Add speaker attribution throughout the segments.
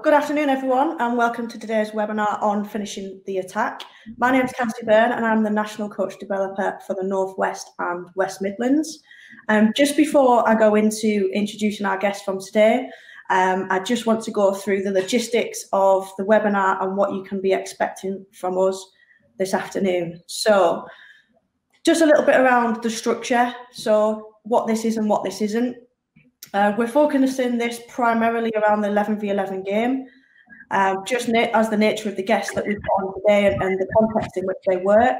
Speaker 1: Good afternoon, everyone, and welcome to today's webinar on finishing the attack. My name is Kelsey Byrne, and I'm the National Coach Developer for the North West and West Midlands. Just before I go into introducing our guest from today, I just want to go through the logistics of the webinar and what you can be expecting from us this afternoon. So, just a little bit around the structure, so what this is and what this isn't. We're focusing this primarily around the 11v11 game, just as the nature of the guests that we've got on today and the context in which they work.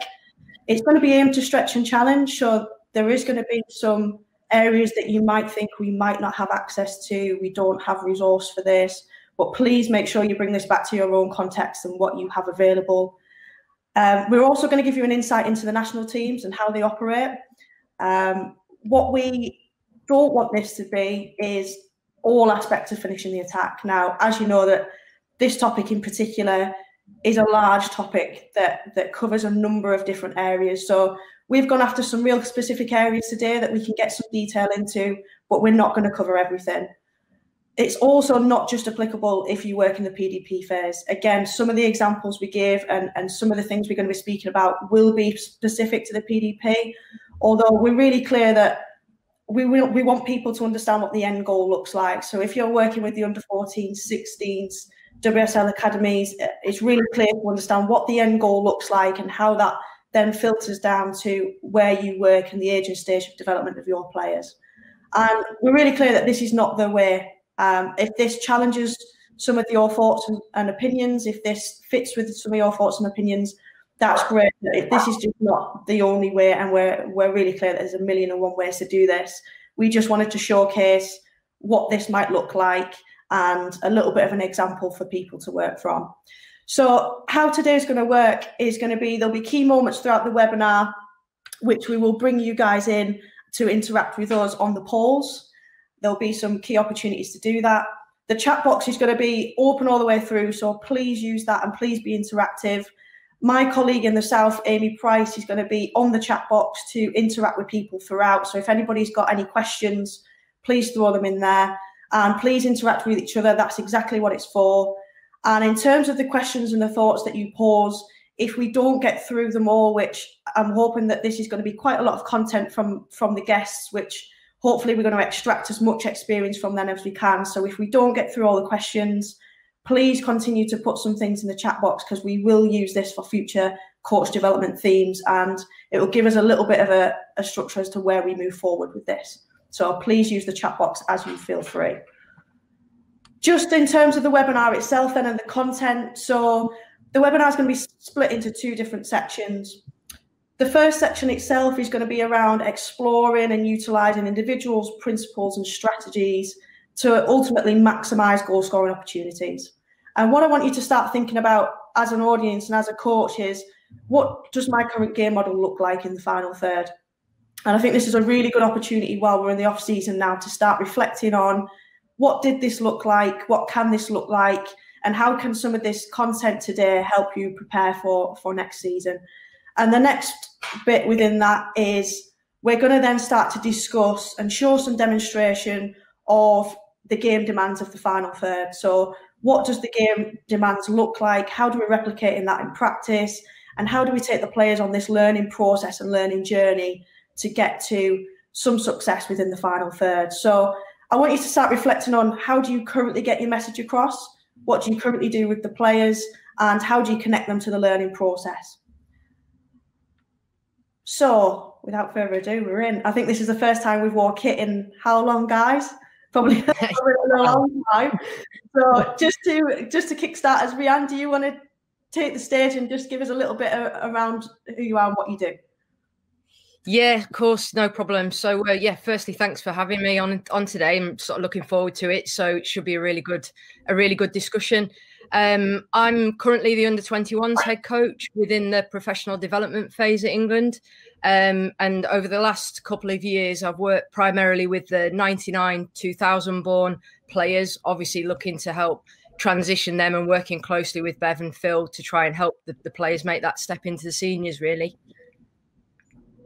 Speaker 1: It's going to be aimed to stretch and challenge, so there is going to be some areas that you might think we might not have access to, we don't have resource for this, but please make sure you bring this back to your own context and what you have available. We're also going to give you an insight into the national teams and how they operate. What we don't want this to be is all aspects of finishing the attack. Now, as you know, that this topic in particular is a large topic that covers a number of different areas. So we've gone after some real specific areas today that we can get some detail into, but we're not going to cover everything. It's also not just applicable if you work in the PDP phase. Again, some of the examples we give and some of the things we're going to be speaking about will be specific to the PDP, although we're really clear that we want people to understand what the end goal looks like. So if you're working with the under 14s, 16s, WSL academies, it's really clear to understand what the end goal looks like and how that then filters down to where you work and the age and stage of development of your players. And we're really clear that this is not the way. If this challenges some of your thoughts and opinions, if this fits with some of your thoughts and opinions, that's great. If this is just not the only way, and we're really clear that there's 1,000,001 ways to do this, we just wanted to showcase what this might look like and a little bit of an example for people to work from. So how today's going to work is going to be, there'll be key moments throughout the webinar, which we will bring you guys in to interact with us on the polls. There'll be some key opportunities to do that. The chat box is going to be open all the way through, so please use that and please be interactive. My colleague in the South, Amy Price, is going to be on the chat box to interact with people throughout. So if anybody's got any questions, please throw them in there and please interact with each other. That's exactly what it's for. And in terms of the questions and the thoughts that you pose, if we don't get through them all, which I'm hoping that this is going to be quite a lot of content from the guests, which hopefully we're going to extract as much experience from them as we can. So if we don't get through all the questions, please continue to put some things in the chat box, because we will use this for future coach development themes, and it will give us a little bit of a structure as to where we move forward with this. So please use the chat box as you feel free. Just in terms of the webinar itself then and the content, so the webinar is going to be split into two different sections. The first section itself is going to be around exploring and utilising individuals, principles and strategies to ultimately maximise goal scoring opportunities. And what I want you to start thinking about as an audience and as a coach is, what does my current game model look like in the final third? And I think this is a really good opportunity while we're in the off season now to start reflecting on, what did this look like? What can this look like? And how can some of this content today help you prepare for next season? And the next bit within that is, we're going to then start to discuss and show some demonstration of the game demands of the final third. So what does the game demands look like? How do we replicate in that in practice? And how do we take the players on this learning process and learning journey to get to some success within the final third? So I want you to start reflecting on, how do you currently get your message across? What do you currently do with the players? And how do you connect them to the learning process? So without further ado, we're in. I think this is the first time we've wore kit in how long, guys? Probably a long time. So just to kickstart us, Rehanne, do you want to take the stage and just give us a little bit around who you are and what you do?
Speaker 2: Yeah, of course, no problem. So yeah, firstly, thanks for having me on today. I'm sort of looking forward to it. So it should be a really good discussion. I'm currently the under-21s head coach within the professional development phase at England. And over the last couple of years, I've worked primarily with the 99, 2000 born players, obviously looking to help transition them and working closely with Bev and Phil to try and help the players make that step into the seniors, really.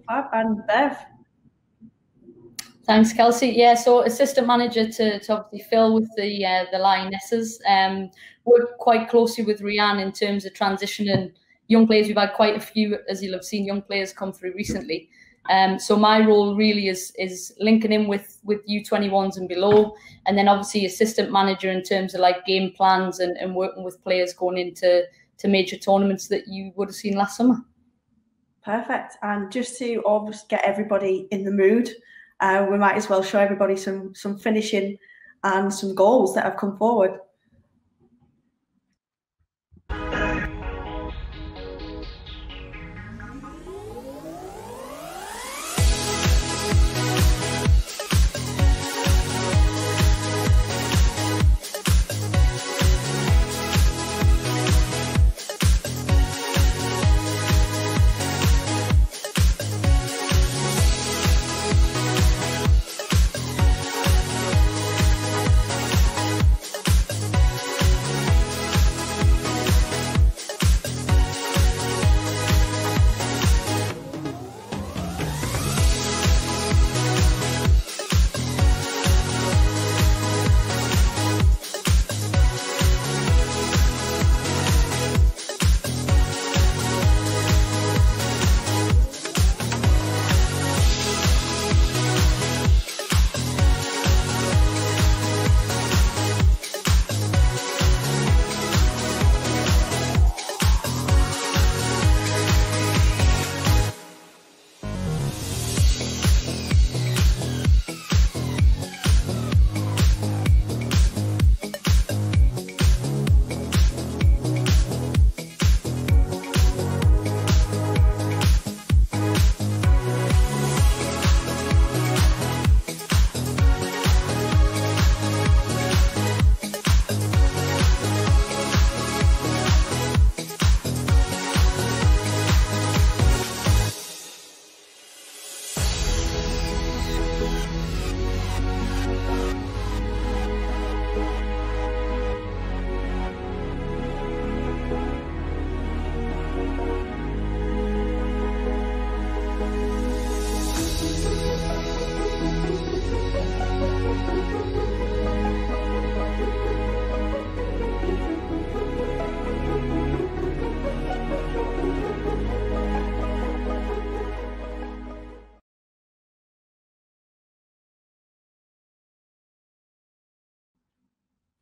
Speaker 1: And Bev?
Speaker 3: Thanks, Kelsey. Yeah, so assistant manager to obviously Phil with the Lionesses. Work quite closely with Rehanne in terms of transitioning young players. We've had quite a few, as you'll have seen, young players come through recently. So my role really is linking in with U21s and below, and then obviously assistant manager in terms of like game plans and working with players going into major tournaments that you would have seen last summer.
Speaker 1: Perfect. And just to almost get everybody in the mood, we might as well show everybody some finishing and some goals that have come forward.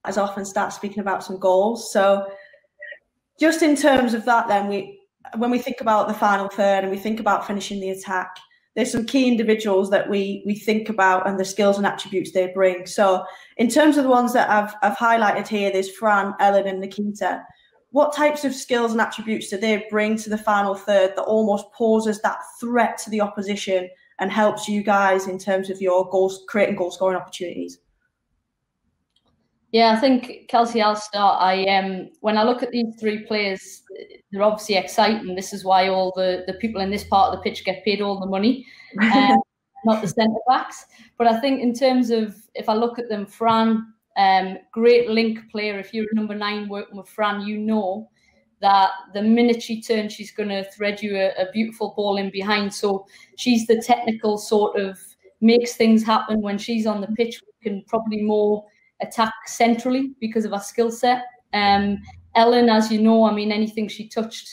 Speaker 1: As often start speaking about some goals. So just in terms of that, then when we think about the final third and we think about finishing the attack, there's some key individuals that we think about and the skills and attributes they bring. So in terms of the ones that I've highlighted here, there's Fran, Ellen and Nikita. What types of skills and attributes do they bring to the final third that almost poses that threat to the opposition and helps you guys in terms of your goals, creating goal scoring opportunities?
Speaker 3: Yeah, I think, Kelsey, I'll start. When I look at these three players, they're obviously exciting. This is why all the people in this part of the pitch get paid all the money, not the centre-backs. But I think in terms of, if I look at them, Fran, great link player. If you're a number 9 working with Fran, you know that the minute she turns, she's going to thread you a beautiful ball in behind. So she's the technical sort of, makes things happen when she's on the pitch. We can probably more attack centrally because of her skill set. Ellen, as you know, I mean, anything she touched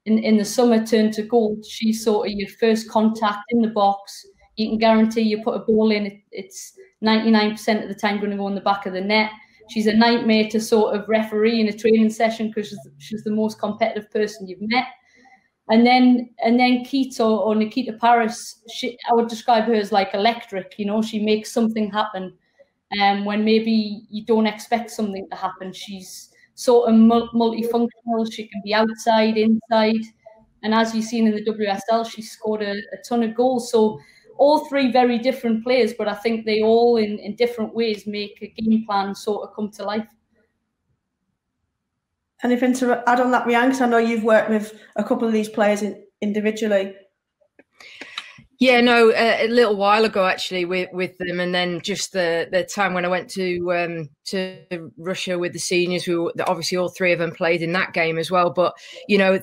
Speaker 3: in the summer turned to gold. She's sort of your first contact in the box. You can guarantee you put a ball in, it's 99% of the time going to go in the back of the net. She's a nightmare to sort of referee in a training session because she's the most competitive person you've met. And then Keith or Nikita Paris, I would describe her as like electric. You know, she makes something happen. When maybe you don't expect something to happen. She's sort of multifunctional. She can be outside, inside. And as you've seen in the WSL, she scored a ton of goals. So all three very different players, but I think they all in different ways make a game plan sort of come to life.
Speaker 1: Anything to add on that, Rehanne? Because I know you've worked with a couple of these players individually.
Speaker 2: Yeah, no, a little while ago actually with them, and then just the time when I went to Russia with the seniors, who obviously all three of them played in that game as well. But you know,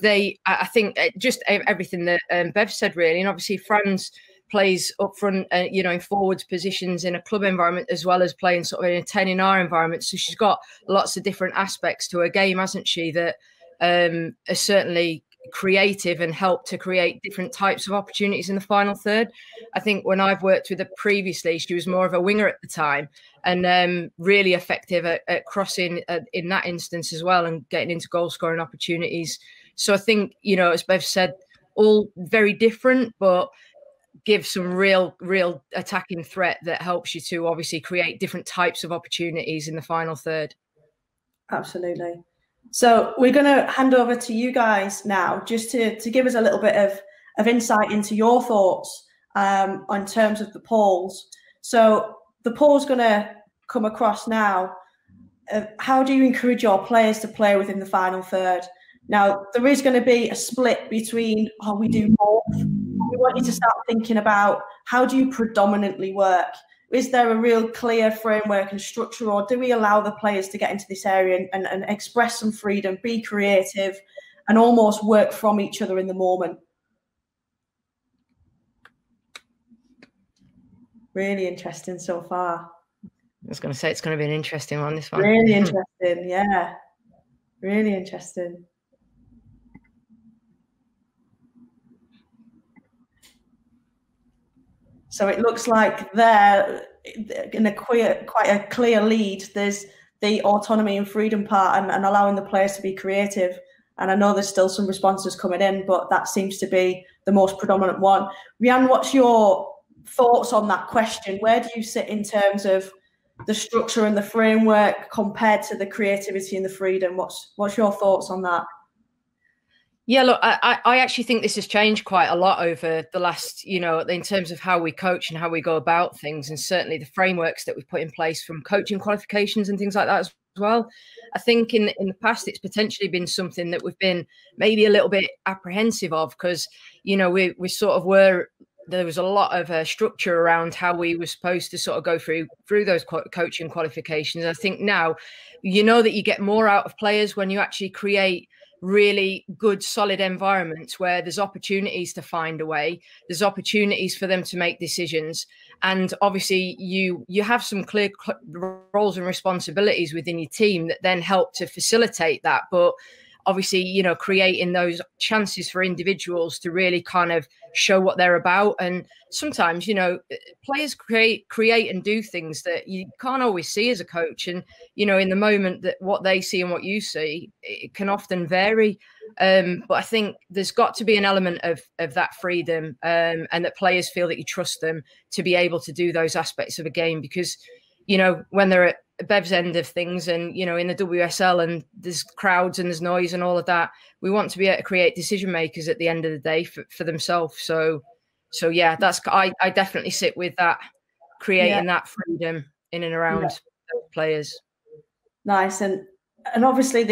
Speaker 2: I think just everything that Bev said really, and obviously Fran's plays up front, in forwards positions in a club environment, as well as playing sort of in a 10 in our environment. So she's got lots of different aspects to her game, hasn't she, that are certainly creative and help to create different types of opportunities in the final third. I think when I've worked with her previously, she was more of a winger at the time, and really effective at crossing in that instance as well, and getting into goal scoring opportunities. So I think, as Bev said, all very different, but give some real attacking threat that helps you to obviously create different types of opportunities in the final third.
Speaker 1: Absolutely. So we're going to hand over to you guys now, just to give us a little bit of insight into your thoughts on terms of the polls. So the poll's going to come across now. How do you encourage your players to play within the final third? Now, there is going to be a split between, we do both. We want you to start thinking about, how do you predominantly work? Is there a real clear framework and structure, or do we allow the players to get into this area and express some freedom, be creative, and almost work from each other in the moment? Really interesting so far.
Speaker 2: I was going to say it's going to be an interesting one, this one.
Speaker 1: Really interesting, yeah. Really interesting. So it looks like they're in quite a clear lead. There's the autonomy and freedom part, and allowing the players to be creative. And I know there's still some responses coming in, but that seems to be the most predominant one. Rehanne, what's your thoughts on that question? Where do you sit in terms of the structure and the framework compared to the creativity and the freedom? What's your thoughts on that?
Speaker 2: Yeah, look, I actually think this has changed quite a lot over the last, in terms of how we coach and how we go about things, and certainly the frameworks that we've put in place from coaching qualifications and things like that as well. I think in the past, it's potentially been something that we've been maybe a little bit apprehensive of, because, we sort of were, there was a lot of structure around how we were supposed to sort of go through those coaching qualifications. I think now, that you get more out of players when you actually create really good, solid environments where there's opportunities to find a way, there's opportunities for them to make decisions. And obviously you have some clear roles and responsibilities within your team that then help to facilitate that. But obviously, creating those chances for individuals to really kind of show what they're about. And sometimes, players create and do things that you can't always see as a coach. And, in the moment, that what they see and what you see, it can often vary. But I think there's got to be an element of that freedom, and that players feel that you trust them to be able to do those aspects of a game. Because, when they're at Bev's end of things, and in the WSL, and there's crowds and there's noise and all of that, we want to be able to create decision makers at the end of the day for themselves. So yeah, I definitely sit with that, creating that freedom in and around those players.
Speaker 1: Nice. And obviously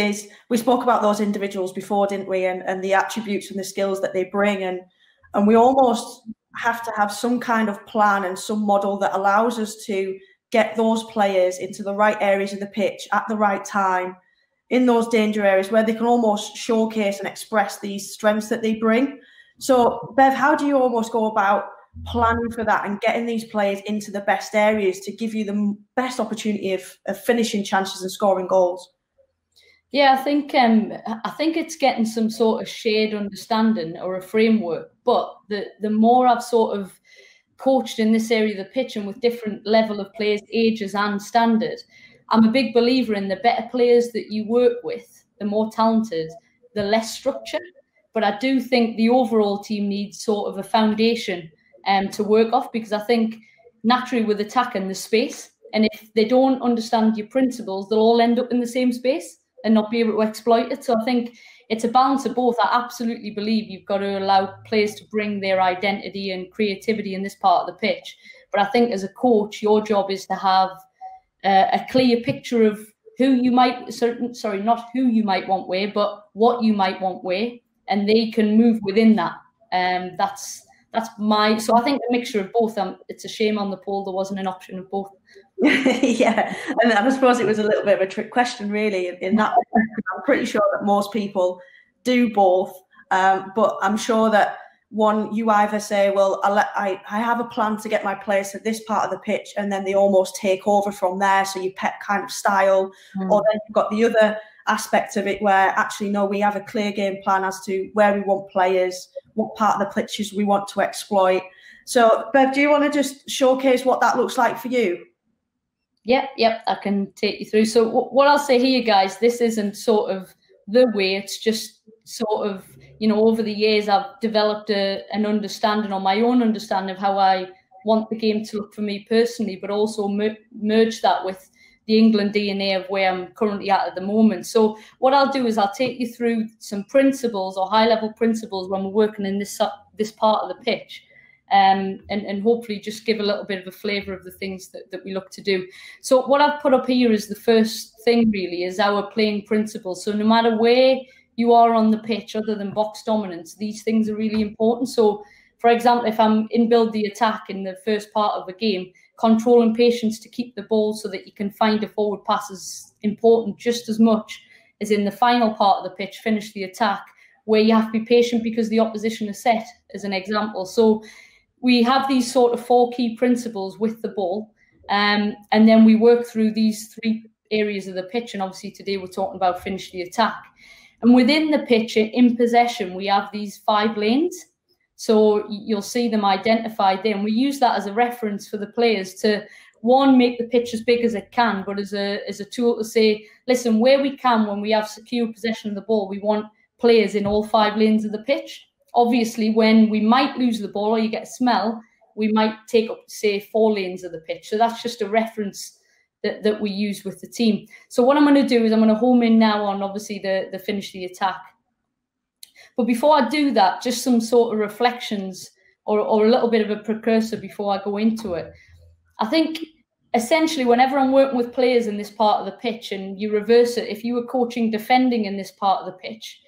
Speaker 1: we spoke about those individuals before, didn't we? And the attributes and the skills that they bring, and we almost have to have some kind of plan and some model that allows us to get those players into the right areas of the pitch at the right time, in those danger areas where they can almost showcase and express these strengths that they bring. So, Bev, how do you almost go about planning for that and getting these players into the best areas to give you the best opportunity of finishing chances and scoring goals?
Speaker 3: Yeah, I think it's getting some sort of shared understanding or a framework. But the more I've sort of coached in this area of the pitch, and with different level of players, ages and standard, I'm a big believer in the better players that you work with, the more talented, the less structure. But I do think the overall team needs sort of a foundation to work off, because I think naturally with attacking the space, and if they don't understand your principles, they'll all end up in the same space and not be able to exploit it. So I think it's a balance of both. I absolutely believe you've got to allow players to bring their identity and creativity in this part of the pitch. But I think as a coach, your job is to have a clear picture of who you might, not who you might want where, but what you might want where, and they can move within that. So I think a mixture of both. It's a shame on the poll there wasn't an option of both.
Speaker 1: Yeah, and I suppose it was a little bit of a trick question, really, in that. I'm pretty sure that most people do both, but I'm sure that one, you either say, well, I have a plan to get my players to this part of the pitch, and then they almost take over from there. So you pet kind of style, or then you've got the other aspect of it where actually, no, we have a clear game plan as to where we want players, what part of the pitches we want to exploit. So, Bev, do you want to just showcase what that looks like for you?
Speaker 3: Yep, I can take you through. So what I'll say here, guys, this isn't sort of the way, it's just sort of, you know, over the years I've developed an understanding, or my own understanding, of how I want the game to look for me personally, but also merge that with the England DNA of where I'm currently at the moment. So what I'll do is I'll take you through some principles, or high-level principles, when we're working in this part of the pitch, and hopefully just give a little bit of a flavour of the things that we look to do. So what I've put up here is the first thing, really, is our playing principles. So no matter where you are on the pitch, other than box dominance, these things are really important. So, for example, if I'm in build the attack in the first part of a game, control and patience to keep the ball so that you can find a forward pass is important just as much as in the final part of the pitch, finish the attack, where you have to be patient because the opposition is set, as an example. So we have these sort of 4 key principles with the ball, and then we work through these 3 areas of the pitch. And obviously today we're talking about finish the attack. And within the pitch, in possession, we have these 5 lanes. So you'll see them identified there. And we use that as a reference for the players to, one, make the pitch as big as it can, but as a tool to say, listen, where we can, when we have secure possession of the ball, we want players in all 5 lanes of the pitch. Obviously, when we might lose the ball or you get a smell, we might take up, say, 4 lanes of the pitch. So that's just a reference that we use with the team. So what I'm going to do is I'm going to home in now on, obviously, the finish the attack. But before I do that, just some sort of reflections or a little bit of a precursor before I go into it. I think essentially whenever I'm working with players in this part of the pitch, and you reverse it, if you were coaching defending in this part of the pitch,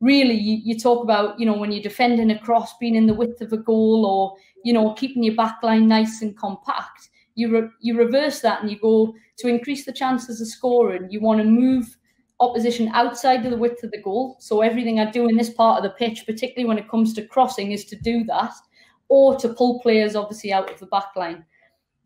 Speaker 3: really you talk about, you know, when you're defending a cross, being in the width of a goal, or, you know, keeping your back line nice and compact. You reverse that and you go, to increase the chances of scoring, you want to move opposition outside of the width of the goal. So everything I do in this part of the pitch, particularly when it comes to crossing, is to do that, or to pull players obviously out of the back line.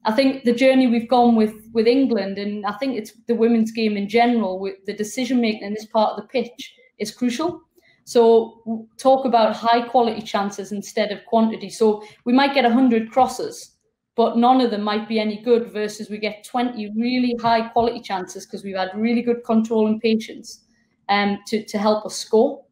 Speaker 3: I think the journey we've gone with England, and I think it's the women's game in general, with the decision making in this part of the pitch is crucial. So talk about high quality chances instead of quantity. So we might get 100 crosses, but none of them might be any good, versus we get 20 really high quality chances because we've had really good control and patience to help us score.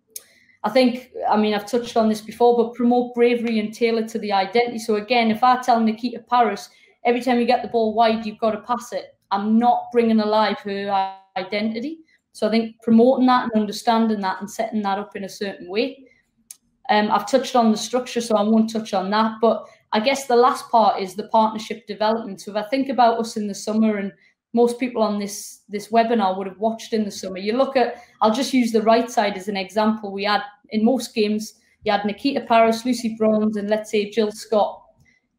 Speaker 3: I think, I mean, I've touched on this before, but promote bravery and tailor to the identity. So again, if I tell Nikita Paris, every time you get the ball wide, you've got to pass it, I'm not bringing alive her identity. So I think promoting that and understanding that and setting that up in a certain way. I've touched on the structure, so I won't touch on that. But I guess the last part is the partnership development. So if I think about us in the summer, and most people on this webinar would have watched in the summer, you look at, I'll just use the right side as an example. We had, in most games, you had Nikita Paris, Lucy Bronze, and let's say Jill Scott.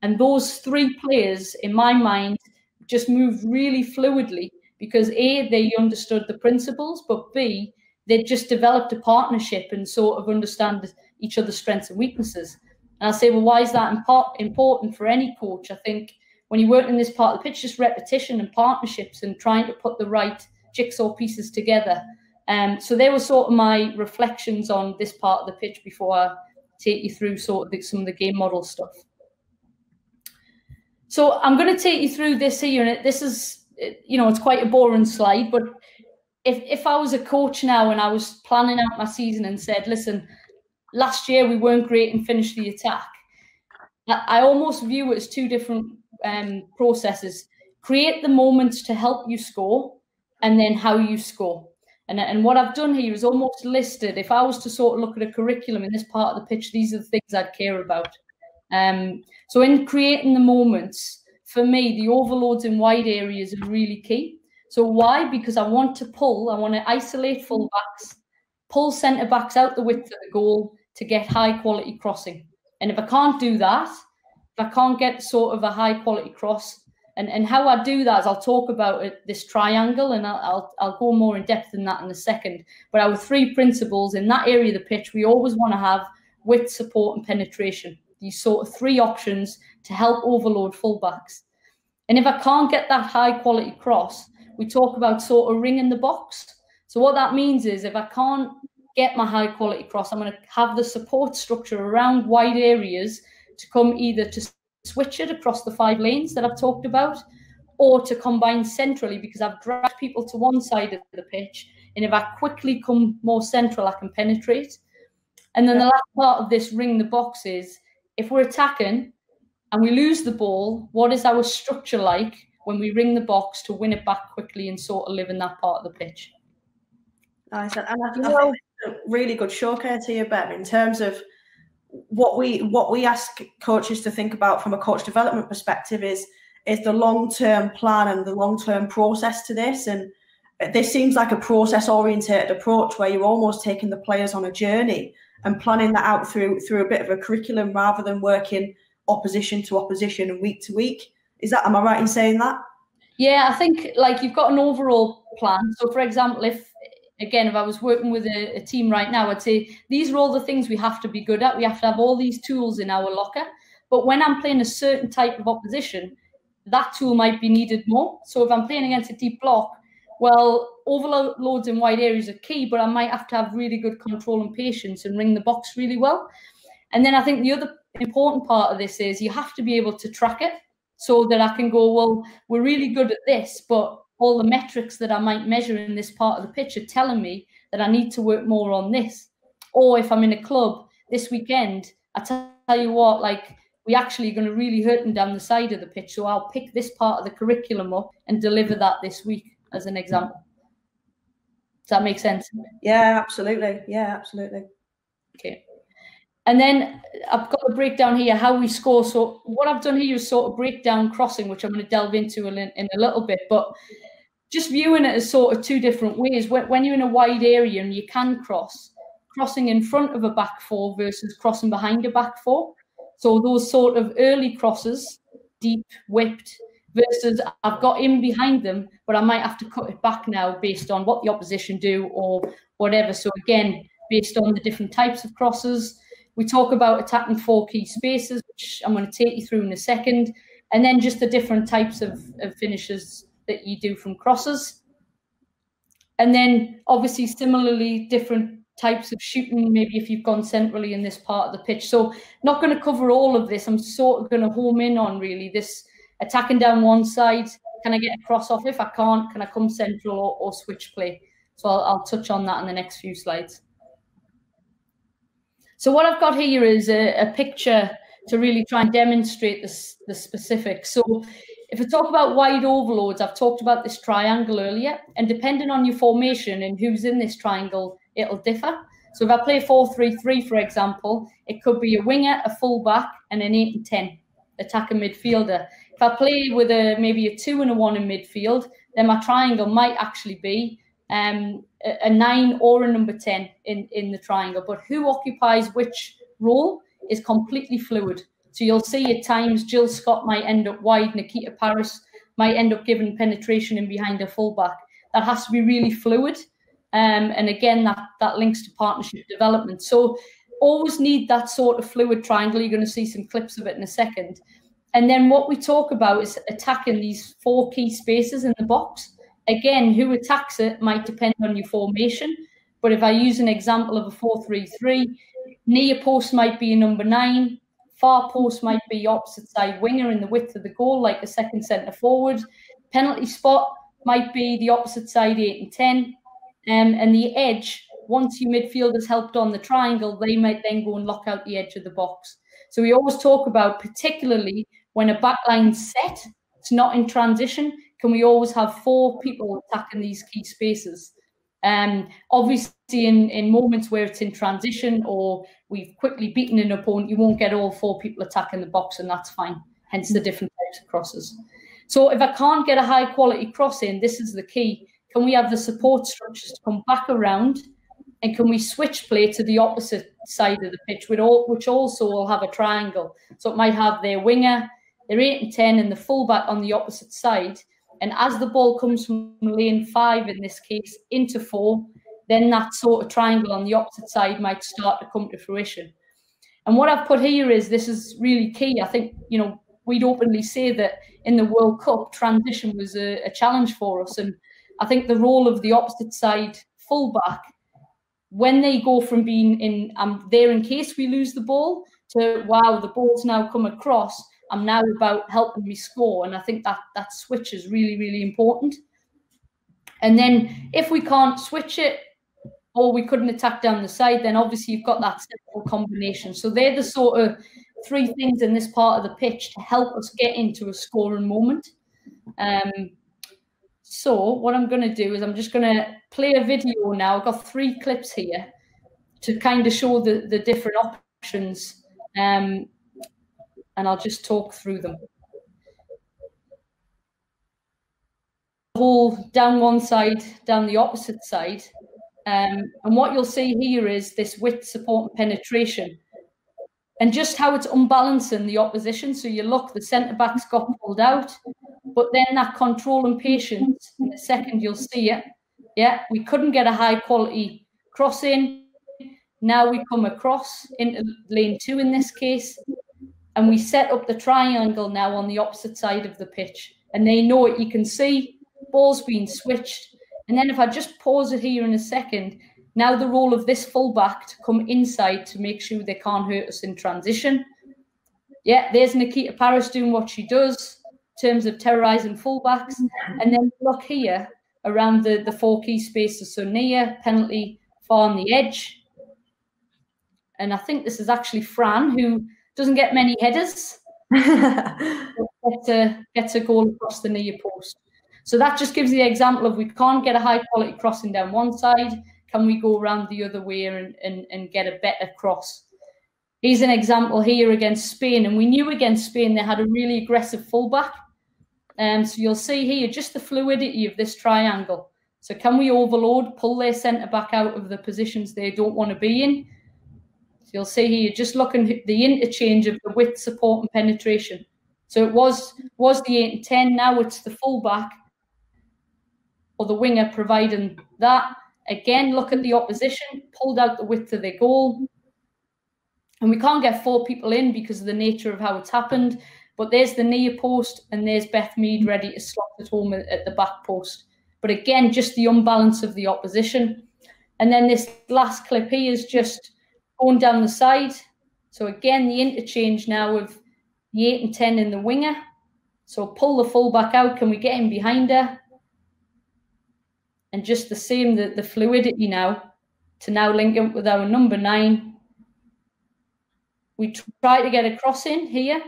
Speaker 3: And those 3 players, in my mind, just moved really fluidly because A, they understood the principles, but B, they just developed a partnership and sort of understand each other's strengths and weaknesses. And I say, well, why is that important for any coach? I think when you work in this part of the pitch, just repetition and partnerships and trying to put the right jigsaw pieces together. So there were sort of my reflections on this part of the pitch before I take you through sort of some of the game model stuff. So I'm going to take you through this here, and this is, you know, it's quite a boring slide, but if I was a coach now and I was planning out my season and said, listen, last year we weren't great and finished the attack, I almost view it as 2 different processes. Create the moments to help you score, and then how you score. And what I've done here is almost listed, if I was to sort of look at a curriculum in this part of the pitch, these are the things I'd care about. So in creating the moments, for me, the overloads in wide areas are really key. So why? Because I want to isolate fullbacks, pull centre-backs out the width of the goal to get high-quality crossing. And if I can't do that, if I can't get sort of a high-quality cross, and how I do that is I'll talk about this triangle, and I'll go more in depth in that in a second. But our 3 principles in that area of the pitch, we always want to have width, support and penetration. These sort of three options to help overload fullbacks. And if I can't get that high quality cross, we talk about sort of ringing the box. So what that means is if I can't get my high quality cross, I'm going to have the support structure around wide areas to come either to switch it across the 5 lanes that I've talked about, or to combine centrally, because I've dragged people to one side of the pitch. And if I quickly come more central, I can penetrate. And then the last part of this ring the box is, if we're attacking and we lose the ball, what is our structure like when we ring the box to win it back quickly and sort of live in that part of the pitch?
Speaker 1: Nice. And I think it's a really good showcase here, Bev, in terms of what we ask coaches to think about from a coach development perspective is the long-term plan and the long-term process to this. And this seems like a process-oriented approach where you're almost taking the players on a journey and planning that out through a bit of a curriculum rather than working opposition to opposition and week to week. Am I right in saying that?
Speaker 3: Yeah, I think like you've got an overall plan. So for example, if I was working with a team right now, I'd say these are all the things we have to be good at. We have to have all these tools in our locker. But when I'm playing a certain type of opposition, that tool might be needed more. So if I'm playing against a deep block, well, overloads in wide areas are key, but I might have to have really good control and patience and ring the box really well. And then I think the other important part of this is you have to be able to track it so that I can go, well, we're really good at this, but all the metrics that I might measure in this part of the pitch are telling me that I need to work more on this. Or if I'm in a club this weekend, I tell you what, like, we actually are going to really hurt them down the side of the pitch. So I'll pick this part of the curriculum up and deliver that this week, as an example. Does that make sense?
Speaker 1: Yeah, absolutely. Yeah, absolutely.
Speaker 3: Okay. And then I've got a breakdown here, how we score. So what I've done here is sort of break down crossing, which I'm going to delve into in a little bit. But just viewing it as sort of two different ways. When you're in a wide area and you can crossing in front of a back four versus crossing behind a back four. So those sort of early crosses, deep, whipped, versus I've got in behind them, but I might have to cut it back now based on what the opposition do or whatever. So again, based on the different types of crosses, we talk about attacking 4 key spaces, which I'm going to take you through in a second, and then just the different types of finishes that you do from crosses. And then obviously similarly different types of shooting, maybe if you've gone centrally in this part of the pitch. So not going to cover all of this. I'm sort of going to home in on really this attacking down one side. Can I get a cross off? If I can't, can I come central or switch play? So I'll touch on that in the next few slides. So what I've got here is a picture to really try and demonstrate the specifics. So if I talk about wide overloads, I've talked about this triangle earlier, and depending on your formation and who's in this triangle, it'll differ. So if I play 4-3-3, for example, it could be a winger, a fullback, and an 8 and 10 attacking midfielder. If I play with maybe a 2 and a 1 in midfield, then my triangle might actually be a 9 or a number 10 in the triangle. But who occupies which role is completely fluid. So you'll see at times Jill Scott might end up wide, Nikita Paris might end up giving penetration in behind a fullback. That has to be really fluid. And again, that links to partnership development. So always need that sort of fluid triangle. You're going to see some clips of it in a second. And then what we talk about is attacking these 4 key spaces in the box. Again, who attacks it might depend on your formation. But if I use an example of a 4-3-3, near post might be a number 9. Far post might be opposite side winger in the width of the goal, like a second centre forward. Penalty spot might be the opposite side 8 and 10. And the edge, once your midfielder's helped on the triangle, they might then go and lock out the edge of the box. So we always talk about, particularly when a backline's set, it's not in transition, can we always have 4 people attacking these key spaces? Obviously, in moments where it's in transition or we've quickly beaten an opponent, you won't get all 4 people attacking the box, and that's fine. Hence the different types of crosses. So if I can't get a high quality cross in, this is the key. Can we have the support structures to come back around, and can we switch play to the opposite side of the pitch, which also will have a triangle? So it might have their winger, their 8 and 10, and the fullback on the opposite side. And as the ball comes from lane 5, in this case, into 4, then that sort of triangle on the opposite side might start to come to fruition. And what I've put here is, this is really key. I think, you know, we'd openly say that in the World Cup, transition was a challenge for us. And I think the role of the opposite side fullback, when they go from being in, I'm there in case we lose the ball, to, wow, the ball's now come across, I'm now about helping me score. And I think that switch is really, really important. And then if we can't switch it, or we couldn't attack down the side, then obviously you've got that simple combination. So they're the sort of three things in this part of the pitch to help us get into a scoring moment. So what I'm going to do is I'm just going to play a video now. I've got 3 clips here to kind of show the different options, and I'll just talk through them. Ball down one side, down the opposite side. And what you'll see here is this width, support and penetration, and just how it's unbalancing the opposition. So you look, the centre-backs got pulled out, but then that control and patience, in a second you'll see it. Yeah, we couldn't get a high-quality cross in. Now we come across into lane 2 in this case, and we set up the triangle now on the opposite side of the pitch. And they know it. You can see ball's being switched. And then if I just pause it here in a second, now the role of this fullback to come inside to make sure they can't hurt us in transition. Yeah, there's Nikita Paris doing what she does in terms of terrorising fullbacks. And then look here around the 4 key spaces. So Nia, penalty, far on the edge. And I think this is actually Fran, who doesn't get many headers. gets a goal across the near post. So that just gives the example of, we can't get a high quality crossing down one side. Can we go around the other way and get a better cross? Here's an example here against Spain. And we knew against Spain they had a really aggressive fullback. So you'll see here just the fluidity of this triangle. So can we overload, pull their centre-back out of the positions they don't want to be in? So you'll see here, just looking at the interchange of the width, support and penetration. So it was the 8 and 10, now it's the fullback or the winger providing that. Again, look at the opposition, pulled out the width of their goal. And we can't get 4 people in because of the nature of how it's happened. But there's the near post and there's Beth Mead ready to slot it home at the back post. But again, just the unbalance of the opposition. And then this last clip here is just going down the side. So again, the interchange now of the 8 and 10 in the winger. So pull the fullback out. Can we get him behind her? And just the same, the fluidity now to now link up with our number 9. We try to get a cross in here.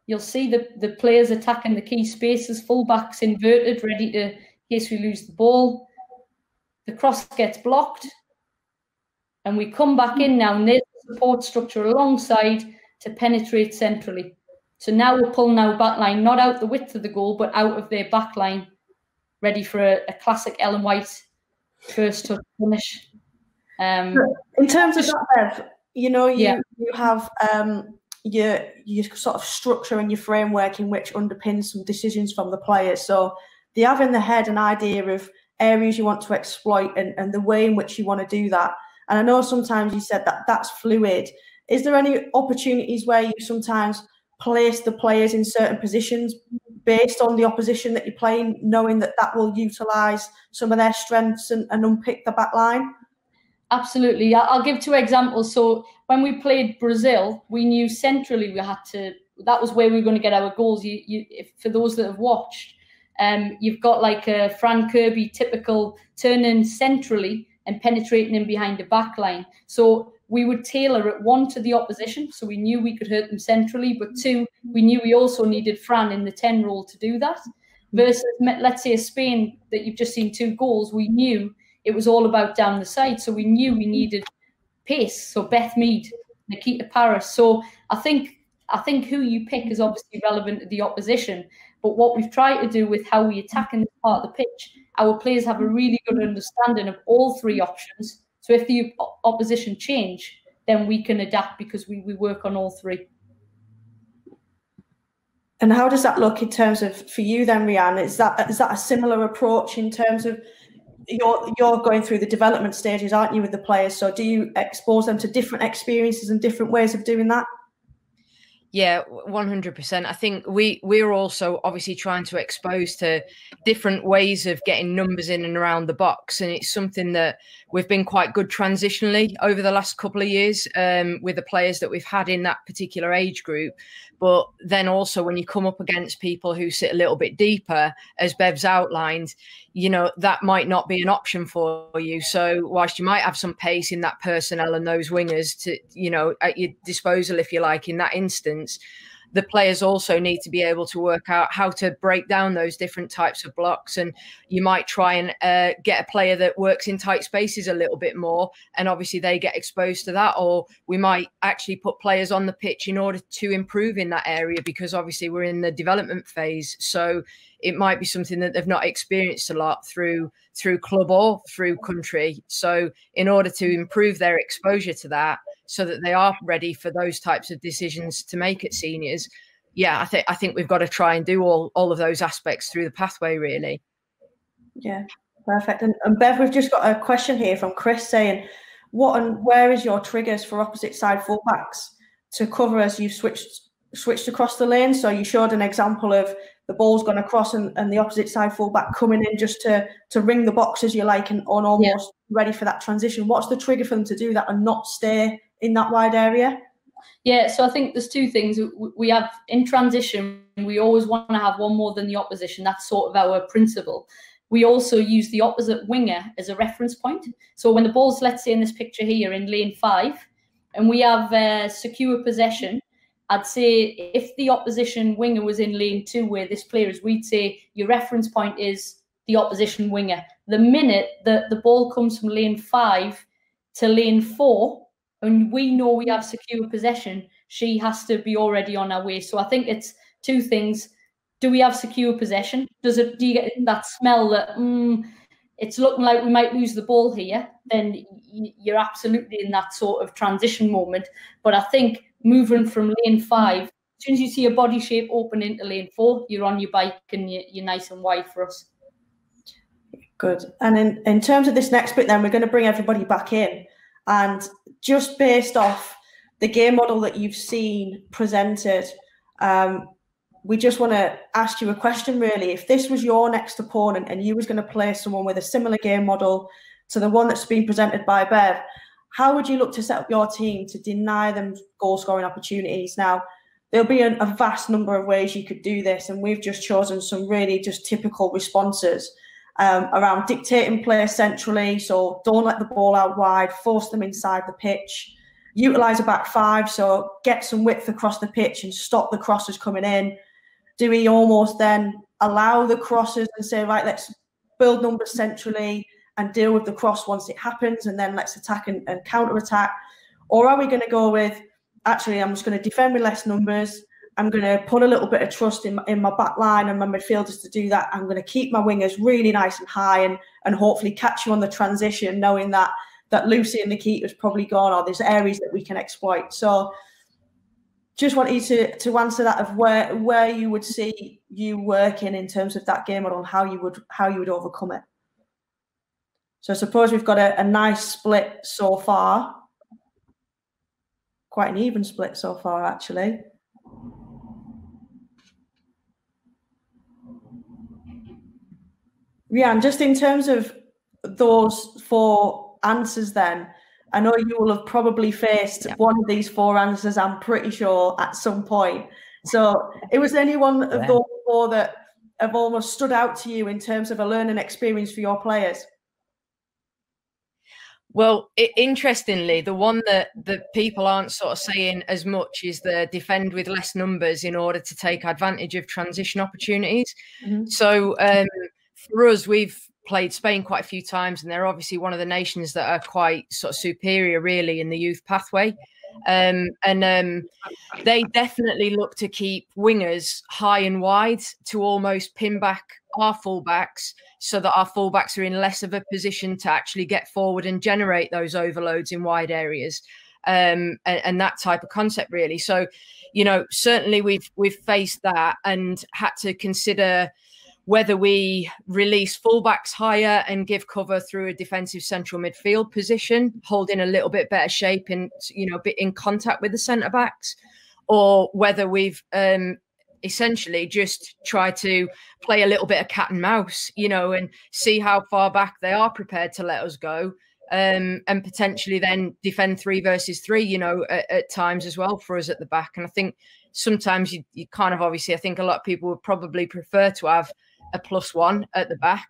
Speaker 3: You'll see the players attacking the key spaces, fullbacks inverted, ready to, in case we lose the ball. The cross gets blocked. And we come back in now, and there's the support structure alongside to penetrate centrally. So now we're pulling our back line, not out the width of the goal, but out of their back line, ready for a classic Ellen White first touch finish.
Speaker 1: In terms of that, Bev, you know, you have your sort of structure and your framework in which underpins some decisions from the players. So they have in their head an idea of areas you want to exploit and the way in which you want to do that. And I know sometimes you said that that's fluid. Is there any opportunities where you sometimes place the players in certain positions based on the opposition that you're playing, knowing that that will utilise some of their strengths and unpick the back line?
Speaker 3: Absolutely. I'll give 2 examples. So when we played Brazil, we knew centrally we had to, that was where we were going to get our goals. For those that have watched, you've got like a Fran Kirby typical turning centrally and penetrating in behind the back line. So we would tailor it, 1, to the opposition, so we knew we could hurt them centrally, but 2, we knew we also needed Fran in the 10 role to do that. Versus, let's say, a Spain that you've just seen 2 goals, we knew it was all about down the side, so we knew we needed pace. So Beth Mead, Nikita Paris. So I think who you pick is obviously relevant to the opposition, but what we've tried to do with how we attack in this part of the pitch, our players have a really good understanding of all 3 options. So if the opposition change, then we can adapt because we work on all 3.
Speaker 1: And how does that look in terms of, for you then, Rehanne? Is that a similar approach in terms of you're going through the development stages, aren't you, with the players? So do you expose them to different experiences and different ways of doing that?
Speaker 2: Yeah, 100%. I think we're also obviously trying to expose to different ways of getting numbers in and around the box, and it's something that we've been quite good transitionally over the last couple of years with the players that we've had in that particular age group. But then also when you come up against people who sit a little bit deeper, as Bev's outlined, you know, that might not be an option for you. So whilst you might have some pace in that personnel and those wingers to, you know, at your disposal, if you like, in that instance, the players also need to be able to work out how to break down those different types of blocks. And you might try and get a player that works in tight spaces a little bit more, and obviously they get exposed to that. Or we might actually put players on the pitch in order to improve in that area, because obviously we're in the development phase. So it might be something that they've not experienced a lot through club or through country. So in order to improve their exposure to that, so that they are ready for those types of decisions to make at seniors, yeah, I think we've got to try and do all of those aspects through the pathway, really.
Speaker 1: Yeah, perfect. And Bev, we've just got a question here from Chris saying, what and where is your triggers for opposite side fullbacks to cover as you've switched across the lane? So you showed an example of the ball's gone across and the opposite side fullback coming in just to ring the box, as you like, and almost ready for that transition. What's the trigger for them to do that and not stay in that wide area?
Speaker 3: Yeah, so I think there's two things. We have, in transition, we always want to have one more than the opposition. That's sort of our principle. We also use the opposite winger as a reference point. So when the ball's, let's say in this picture here, in lane 5, and we have secure possession, I'd say if the opposition winger was in lane 2 where this player is, we'd say your reference point is the opposition winger. The minute that the ball comes from lane 5 to lane 4, and we know we have secure possession, she has to be already on her way. So I think it's two things. Do we have secure possession? Do you get that smell that it's looking like we might lose the ball here? Then you're absolutely in that sort of transition moment. But I think moving from lane 5, as soon as you see a body shape open into lane 4, you're on your bike and you're nice and wide for us.
Speaker 1: Good. And in terms of this next bit, then we're going to bring everybody back in. And just based off the game model that you've seen presented, we just want to ask you a question, really. If this was your next opponent and you was going to play someone with a similar game model to the one that's been presented by Bev, how would you look to set up your team to deny them goal-scoring opportunities? Now, there'll be a vast number of ways you could do this, and we've just chosen some really just typical responses around dictating play centrally. So don't let the ball out wide, force them inside the pitch, utilise a back 5, so get some width across the pitch and stop the crosses coming in. Do we almost then allow the crosses and say, right, let's build numbers centrally and deal with the cross once it happens, and then let's attack and counter-attack? Or are we going to go with, actually, I'm just going to defend with less numbers, I'm going to put a little bit of trust in my back line and my midfielders to do that. I'm going to keep my wingers really nice and high and hopefully catch you on the transition, knowing that Lucy and Nikita's probably gone, or there's areas that we can exploit. So just want you to answer that of where you would see you working in terms of that game model and how you would overcome it. So I suppose we've got a nice split so far. Quite an even split so far, actually. Rehanne, just in terms of those 4 answers then, I know you will have probably faced one of these 4 answers, I'm pretty sure, at some point. So was there any one of those 4 that have almost stood out to you in terms of a learning experience for your players?
Speaker 2: Well, interestingly, the one that people aren't sort of saying as much is the defend with less numbers in order to take advantage of transition opportunities. Mm-hmm. So for us, we've played Spain quite a few times, and they're obviously one of the nations that are quite sort of superior, really, in the youth pathway. And they definitely look to keep wingers high and wide to almost pin back our fullbacks, so that our fullbacks are in less of a position to actually get forward and generate those overloads in wide areas, and that type of concept, really. So, you know, certainly we've faced that and had to consider whether we release fullbacks higher and give cover through a defensive central midfield position, holding a little bit better shape and, a bit in contact with the centre backs, or whether we've essentially just try to play a little bit of cat and mouse, and see how far back they are prepared to let us go. And potentially then defend 3 versus 3, at times as well for us at the back. And I think sometimes you kind of, obviously, I think a lot of people would probably prefer to have a +1 at the back,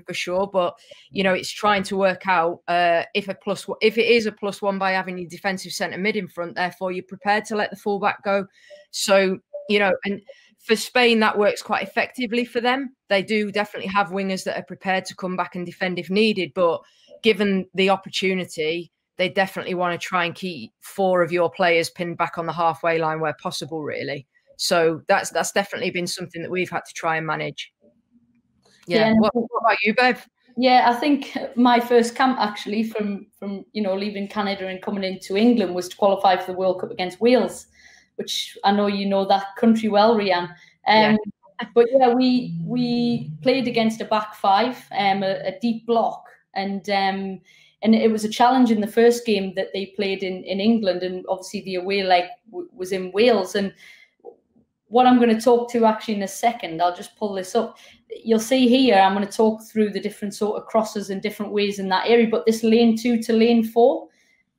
Speaker 2: for sure. But, it's trying to work out if it is a +1 by having your defensive centre mid in front, therefore you're prepared to let the fullback go. So, and for Spain, that works quite effectively for them. They do definitely have wingers that are prepared to come back and defend if needed, but given the opportunity, they definitely want to try and keep 4 of your players pinned back on the halfway line where possible, really. So that's definitely been something that we've had to try and manage. Yeah. What about you, Bev?
Speaker 3: Yeah, I think my first camp actually from leaving Canada and coming into England was to qualify for the World Cup against Wales, which I know you know that country well, Rehanne. But yeah, we played against a back 5, a deep block, and it was a challenge in the first game that they played in England, and obviously the away leg was in Wales. And what I'm going to talk to actually in a second, I'll just pull this up. You'll see here, I'm going to talk through the different sort of crosses and different ways in that area. But this lane 2 to lane 4,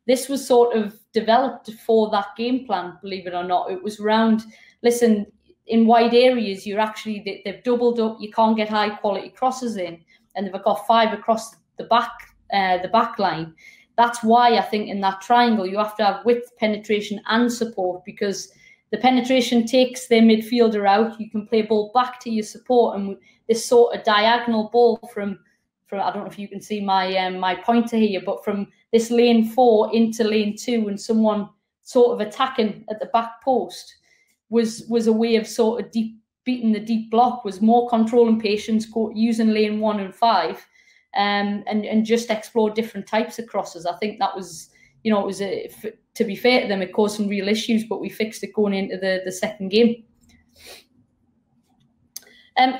Speaker 3: this was sort of developed for that game plan, believe it or not. It was around, listen, in wide areas, they've doubled up. You can't get high quality crosses in, and they've got 5 across the back line. That's why I think in that triangle you have to have width, penetration, and support, because the penetration takes their midfielder out. You can play ball back to your support, and this sort of diagonal ball from I don't know if you can see my pointer here, but from this lane 4 into lane 2, and someone sort of attacking at the back post was a way of sort of beating the deep block, was more control and patience, using lane 1 and 5, and just explore different types of crosses. I think that was, to be fair to them, it caused some real issues, but we fixed it going into the second game.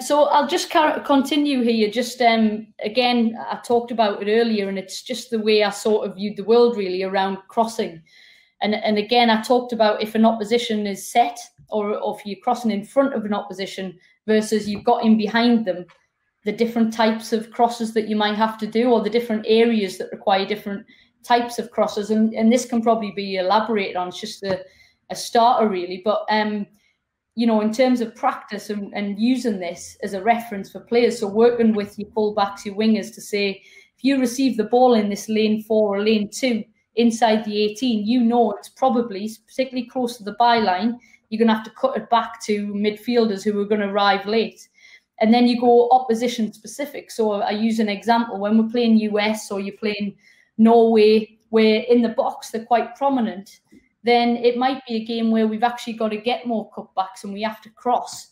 Speaker 3: So I'll just continue here. Just again, I talked about it earlier, and it's just the way I sort of viewed the world really around crossing. And again, I talked about if an opposition is set, or if you're crossing in front of an opposition versus you've got in behind them, the different types of crosses that you might have to do, or the different areas that require different types of crosses. And this can probably be elaborated on. It's just a starter really. But, in terms of practice and using this as a reference for players, so working with your fullbacks, your wingers, to say, if you receive the ball in this lane 4 or lane 2 inside the 18, it's probably, particularly close to the byline, you're going to have to cut it back to midfielders who are going to arrive late. And then you go opposition specific. So I use an example. When we're playing US or you're playing Norway, where in the box they're quite prominent, then it might be a game where we've actually got to get more cutbacks and we have to cross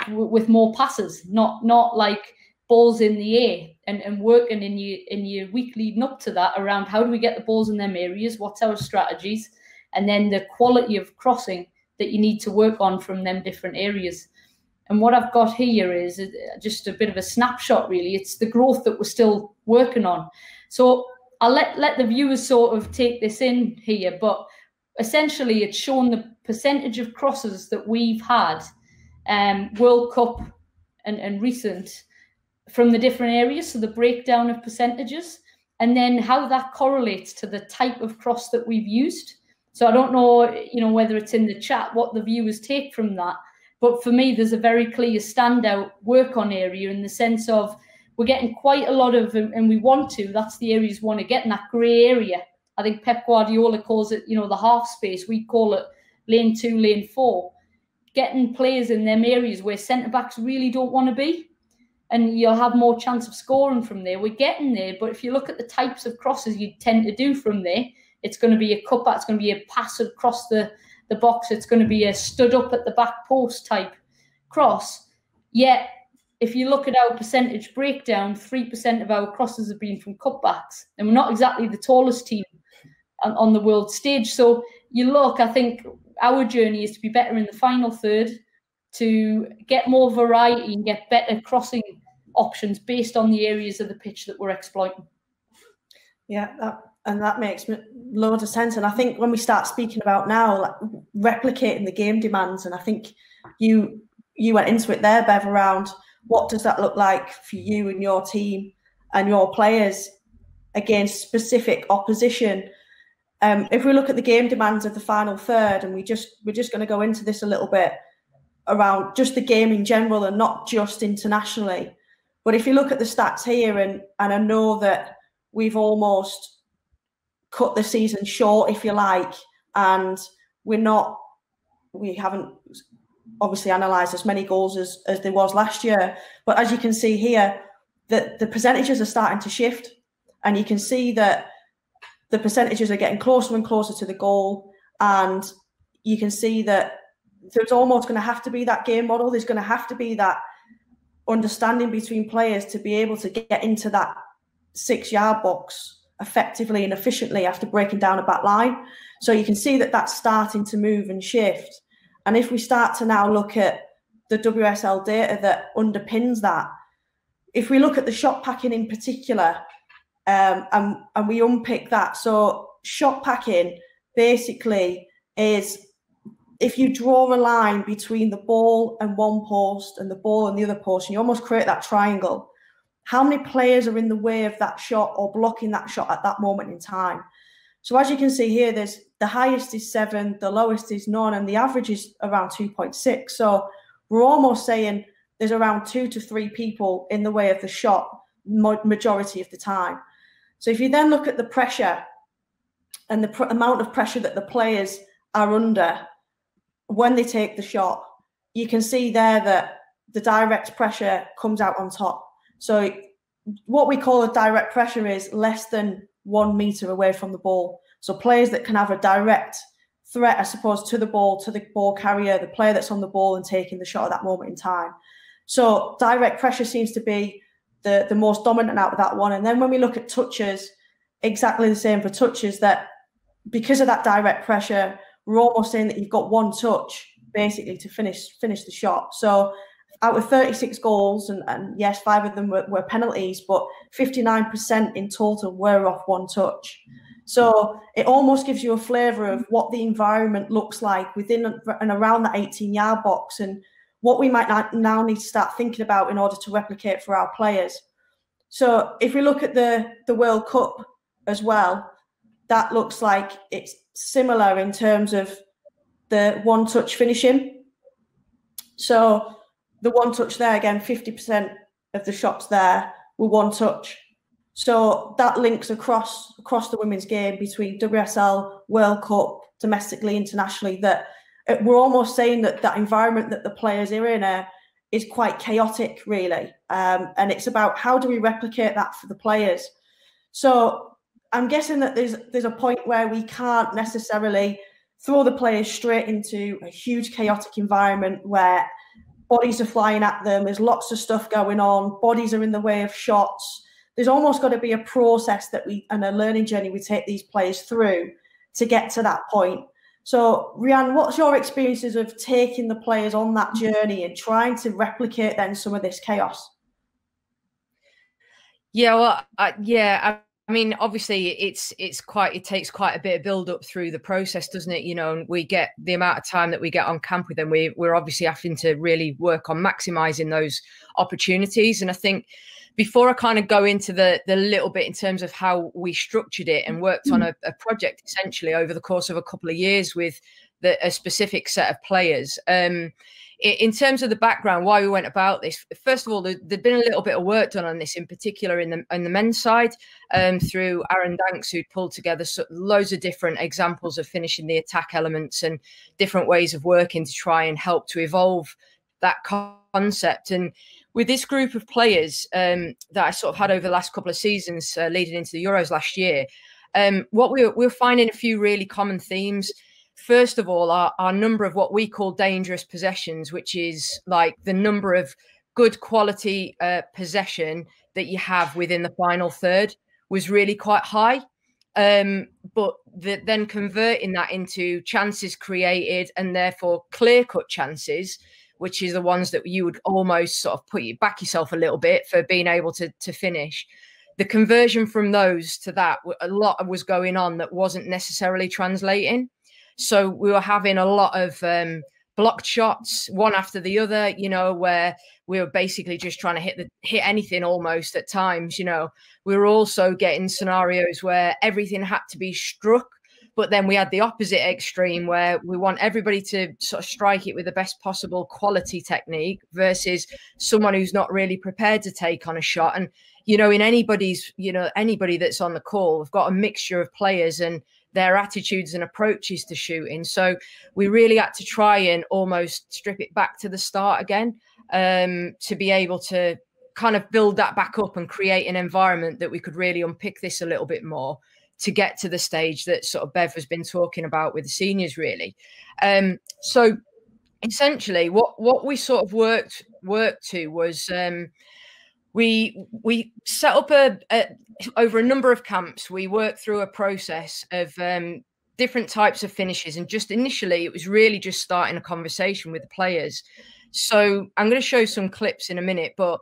Speaker 3: with more passes, not like balls in the air, and working in your week leading up to that around how do we get the balls in them areas, what's our strategies, and then the quality of crossing that you need to work on from them different areas. And what I've got here is just a bit of a snapshot, really. It's the growth that we're still working on. So I'll let the viewers sort of take this in here, but essentially it's shown the percentage of crosses that we've had, World Cup and recent, from the different areas, so the breakdown of percentages, and then how that correlates to the type of cross that we've used. So I don't know, whether it's in the chat, what the viewers take from that. But for me, there's a very clear standout work on area in the sense of we're getting quite a lot of, and we want to, that's the areas we want to get in that grey area. I think Pep Guardiola calls it, the half space. We call it lane 2, lane 4. Getting players in them areas where centre-backs really don't want to be. And you'll have more chance of scoring from there. We're getting there, but if you look at the types of crosses you tend to do from there, it's going to be a cutback, it's going to be a pass across the box, it's going to be a stood up at the back post type cross. Yet, if you look at our percentage breakdown, 3% of our crosses have been from cutbacks. And we're not exactly the tallest team on the world stage. So you look, I think our journey is to be better in the final third, to get more variety and get better crossing options based on the areas of the pitch that we're exploiting.
Speaker 1: Yeah, that makes loads of sense. And I think when we start speaking about now, like, replicating the game demands, and I think you went into it there, Bev, around what does that look like for you and your team and your players against specific opposition. If we look at the game demands of the final third, and we're just going to go into this a little bit around just the game in general and not just internationally. But if you look at the stats here, and I know that we've almost cut the season short, if you like, and we haven't obviously analysed as many goals as there was last year. But as you can see here, that the percentages are starting to shift, and you can see that the percentages are getting closer and closer to the goal, and you can see that there's almost going to have to be that game model. There's going to have to be that understanding between players to be able to get into that 6-yard box effectively and efficiently after breaking down a back line. So you can see that that's starting to move and shift. And if we start to now look at the WSL data that underpins that, if we look at the shot packing in particular, and we unpick that. So shot packing basically is if you draw a line between the ball and one post and the ball and the other post, and you almost create that triangle, how many players are in the way of that shot or blocking that shot at that moment in time? So as you can see here, there's the highest is 7, the lowest is none, and the average is around 2.6. So we're almost saying there's around 2 to 3 people in the way of the shot majority of the time. So if you then look at the pressure and the amount of pressure that the players are under when they take the shot, you can see there that the direct pressure comes out on top. So what we call a direct pressure is less than 1 meter away from the ball. So players that can have a direct threat, I suppose, to the ball carrier, the player that's on the ball and taking the shot at that moment in time. So direct pressure seems to be the most dominant out of that one. And then when we look at touches, exactly the same for touches, that because of that direct pressure, we're almost saying that you've got one touch basically to finish the shot. So out of 36 goals, and yes, 5 of them were penalties, but 59% in total were off one touch. So it almost gives you a flavour of what the environment looks like within and around that 18-yard box, and what we might now need to start thinking about in order to replicate for our players. So if we look at the World Cup as well, that looks like it's similar in terms of the one-touch finishing. So the one touch there, again, 50% of the shots there were one touch. So that links across the women's game between WSL, World Cup, domestically, internationally, that we're almost saying that that environment that the players are in is quite chaotic, really. And it's about how do we replicate that for the players. So I'm guessing that there's a point where we can't necessarily throw the players straight into a huge chaotic environment where bodies are flying at them, there's lots of stuff going on, bodies are in the way of shots. There's almost got to be a process and a learning journey we take these players through to get to that point. So, Rehanne, what's your experiences of taking the players on that journey and trying to replicate then some of this chaos?
Speaker 2: Yeah, well, I mean, obviously, it takes quite a bit of build up through the process, doesn't it? You know, and we get the amount of time that we get on camp with them. We're obviously having to really work on maximising those opportunities. And I think before I kind of go into the little bit in terms of how we structured it and worked on a project essentially over the course of a couple of years with a specific set of players. In terms of the background, why we went about this, first of all, there'd been a little bit of work done on this, in particular in the men's side, through Aaron Danks, who'd pulled together loads of different examples of finishing the attack elements and different ways of working to try and help to evolve that concept. And with this group of players that I sort of had over the last couple of seasons leading into the Euros last year, what we're finding a few really common themes. First of all, our number of what we call dangerous possessions, which is like the number of good quality possession that you have within the final third, was really quite high. But then converting that into chances created and therefore clear-cut chances which is the ones that you would almost sort of back yourself a little bit for being able to finish. The conversion from those to that, a lot was going on that wasn't necessarily translating. So we were having a lot of blocked shots, one after the other, you know, where we were basically just trying to hit anything almost at times, you know. We were also getting scenarios where everything had to be struck, but then we had the opposite extreme where we want everybody to sort of strike it with the best possible quality technique versus someone who's not really prepared to take on a shot. And, you know, in anybody's, you know, anybody that's on the call, we've got a mixture of players and their attitudes and approaches to shooting. So we really had to try and almost strip it back to the start again, to be able to kind of build that back up and create an environment that we could really unpick this a little bit more to get to the stage that sort of Bev has been talking about with the seniors, really. So essentially what we sort of worked to was we set up over a number of camps. We worked through a process of different types of finishes, and just initially it was really just starting a conversation with the players. So I'm going to show some clips in a minute, but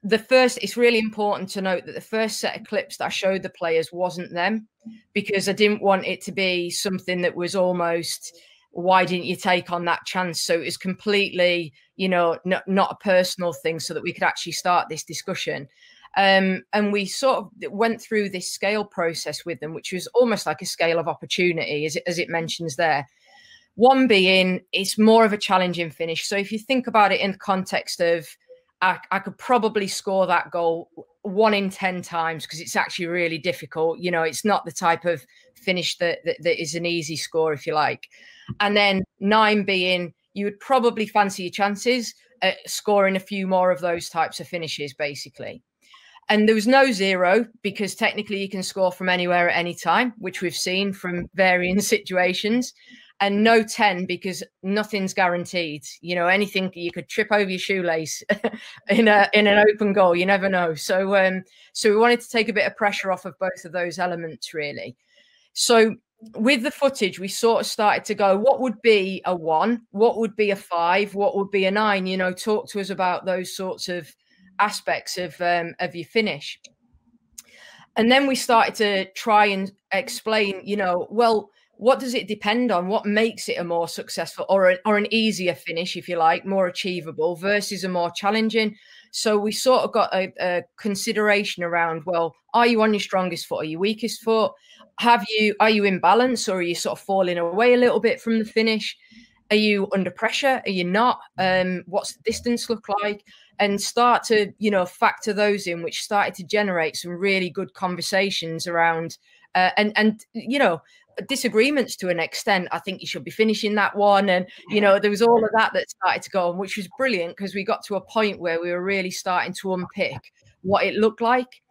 Speaker 2: it's really important to note that the first set of clips that I showed the players wasn't them, because I didn't want it to be something that was almost, why didn't you take on that chance? So it was completely, you know, not a personal thing, so that we could actually start this discussion. And we sort of went through this scale process with them, which was almost like a scale of opportunity, as it mentions there. One being, it's more of a challenging finish. So if you think about it in the context of, I could probably score that goal 1 in 10 times, because it's actually really difficult. You know, it's not the type of finish that is an easy score, if you like. And then 9 being, you would probably fancy your chances at scoring a few more of those types of finishes, basically. And there was no 0, because technically you can score from anywhere at any time, which we've seen from varying situations. And no 10, because nothing's guaranteed. You know, anything, you could trip over your shoelace in an open goal. You never know. So we wanted to take a bit of pressure off of both of those elements, really. So with the footage, we sort of started to go, what would be a 1? What would be a 5? What would be a 9? You know, talk to us about those sorts of aspects of your finish. And then we started to try and explain, you know, well, what does it depend on? What makes it a more successful or an easier finish, if you like, more achievable versus a more challenging? So we sort of got a consideration around, well, are you on your strongest foot or your weakest foot? Are you in balance, or are you sort of falling away a little bit from the finish? Are you under pressure? Are you not? What's the distance look like? And start to, you know, factor those in, which started to generate some really good conversations around and you know, disagreements to an extent. I think you should be finishing that one. And, you know, there was all of that started to go on, which was brilliant, because we got to a point where we were really starting to unpick what it looked like.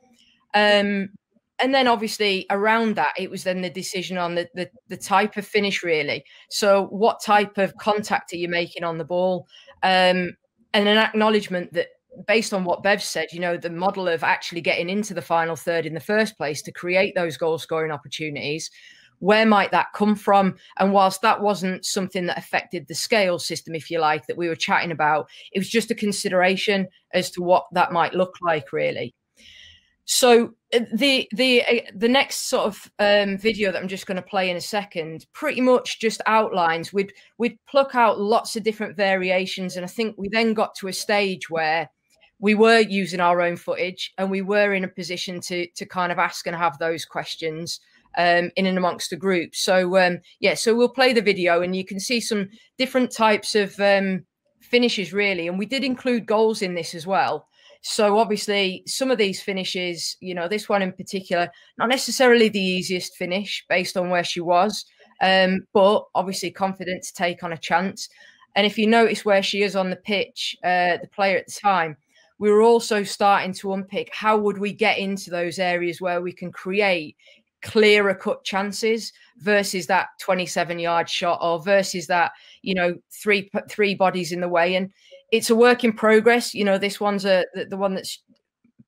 Speaker 2: And then obviously around that, it was then the decision on the type of finish, really. So what type of contact are you making on the ball? And an acknowledgement that, based on what Bev said, you know, the model of actually getting into the final third in the first place to create those goal scoring opportunities, where might that come from? And whilst that wasn't something that affected the scale system, if you like, that we were chatting about, it was just a consideration as to what that might look like, really. So the next sort of video that I'm just going to play in a second pretty much just outlines, we'd pluck out lots of different variations. And I think we then got to a stage where we were using our own footage and we were in a position to kind of ask and have those questions in and amongst the group. So yeah, so we'll play the video and you can see some different types of finishes, really. And we did include goals in this as well. So obviously some of these finishes, you know, this one in particular, not necessarily the easiest finish based on where she was, but obviously confident to take on a chance. And if you notice where she is on the pitch, the player at the time, we were also starting to unpick how would we get into those areas where we can create clearer cut chances versus that 27-yard shot, or versus that, you know, three bodies in the way. And it's a work in progress. You know, this one's the one that's,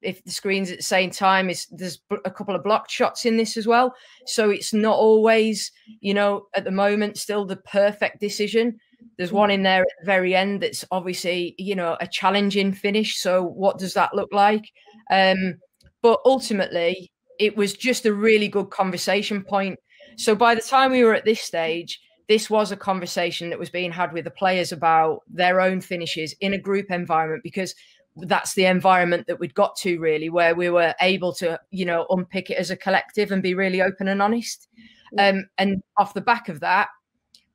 Speaker 2: if the screen's at the same time, there's a couple of blocked shots in this as well. So it's not always, you know, at the moment still the perfect decision. There's one in there at the very end that's obviously, you know, a challenging finish. So what does that look like? But ultimately, it was just a really good conversation point. So by the time we were at this stage, this was a conversation that was being had with the players about their own finishes in a group environment, because that's the environment that we'd got to, really, where we were able to, you know, unpick it as a collective and be really open and honest. And off the back of that,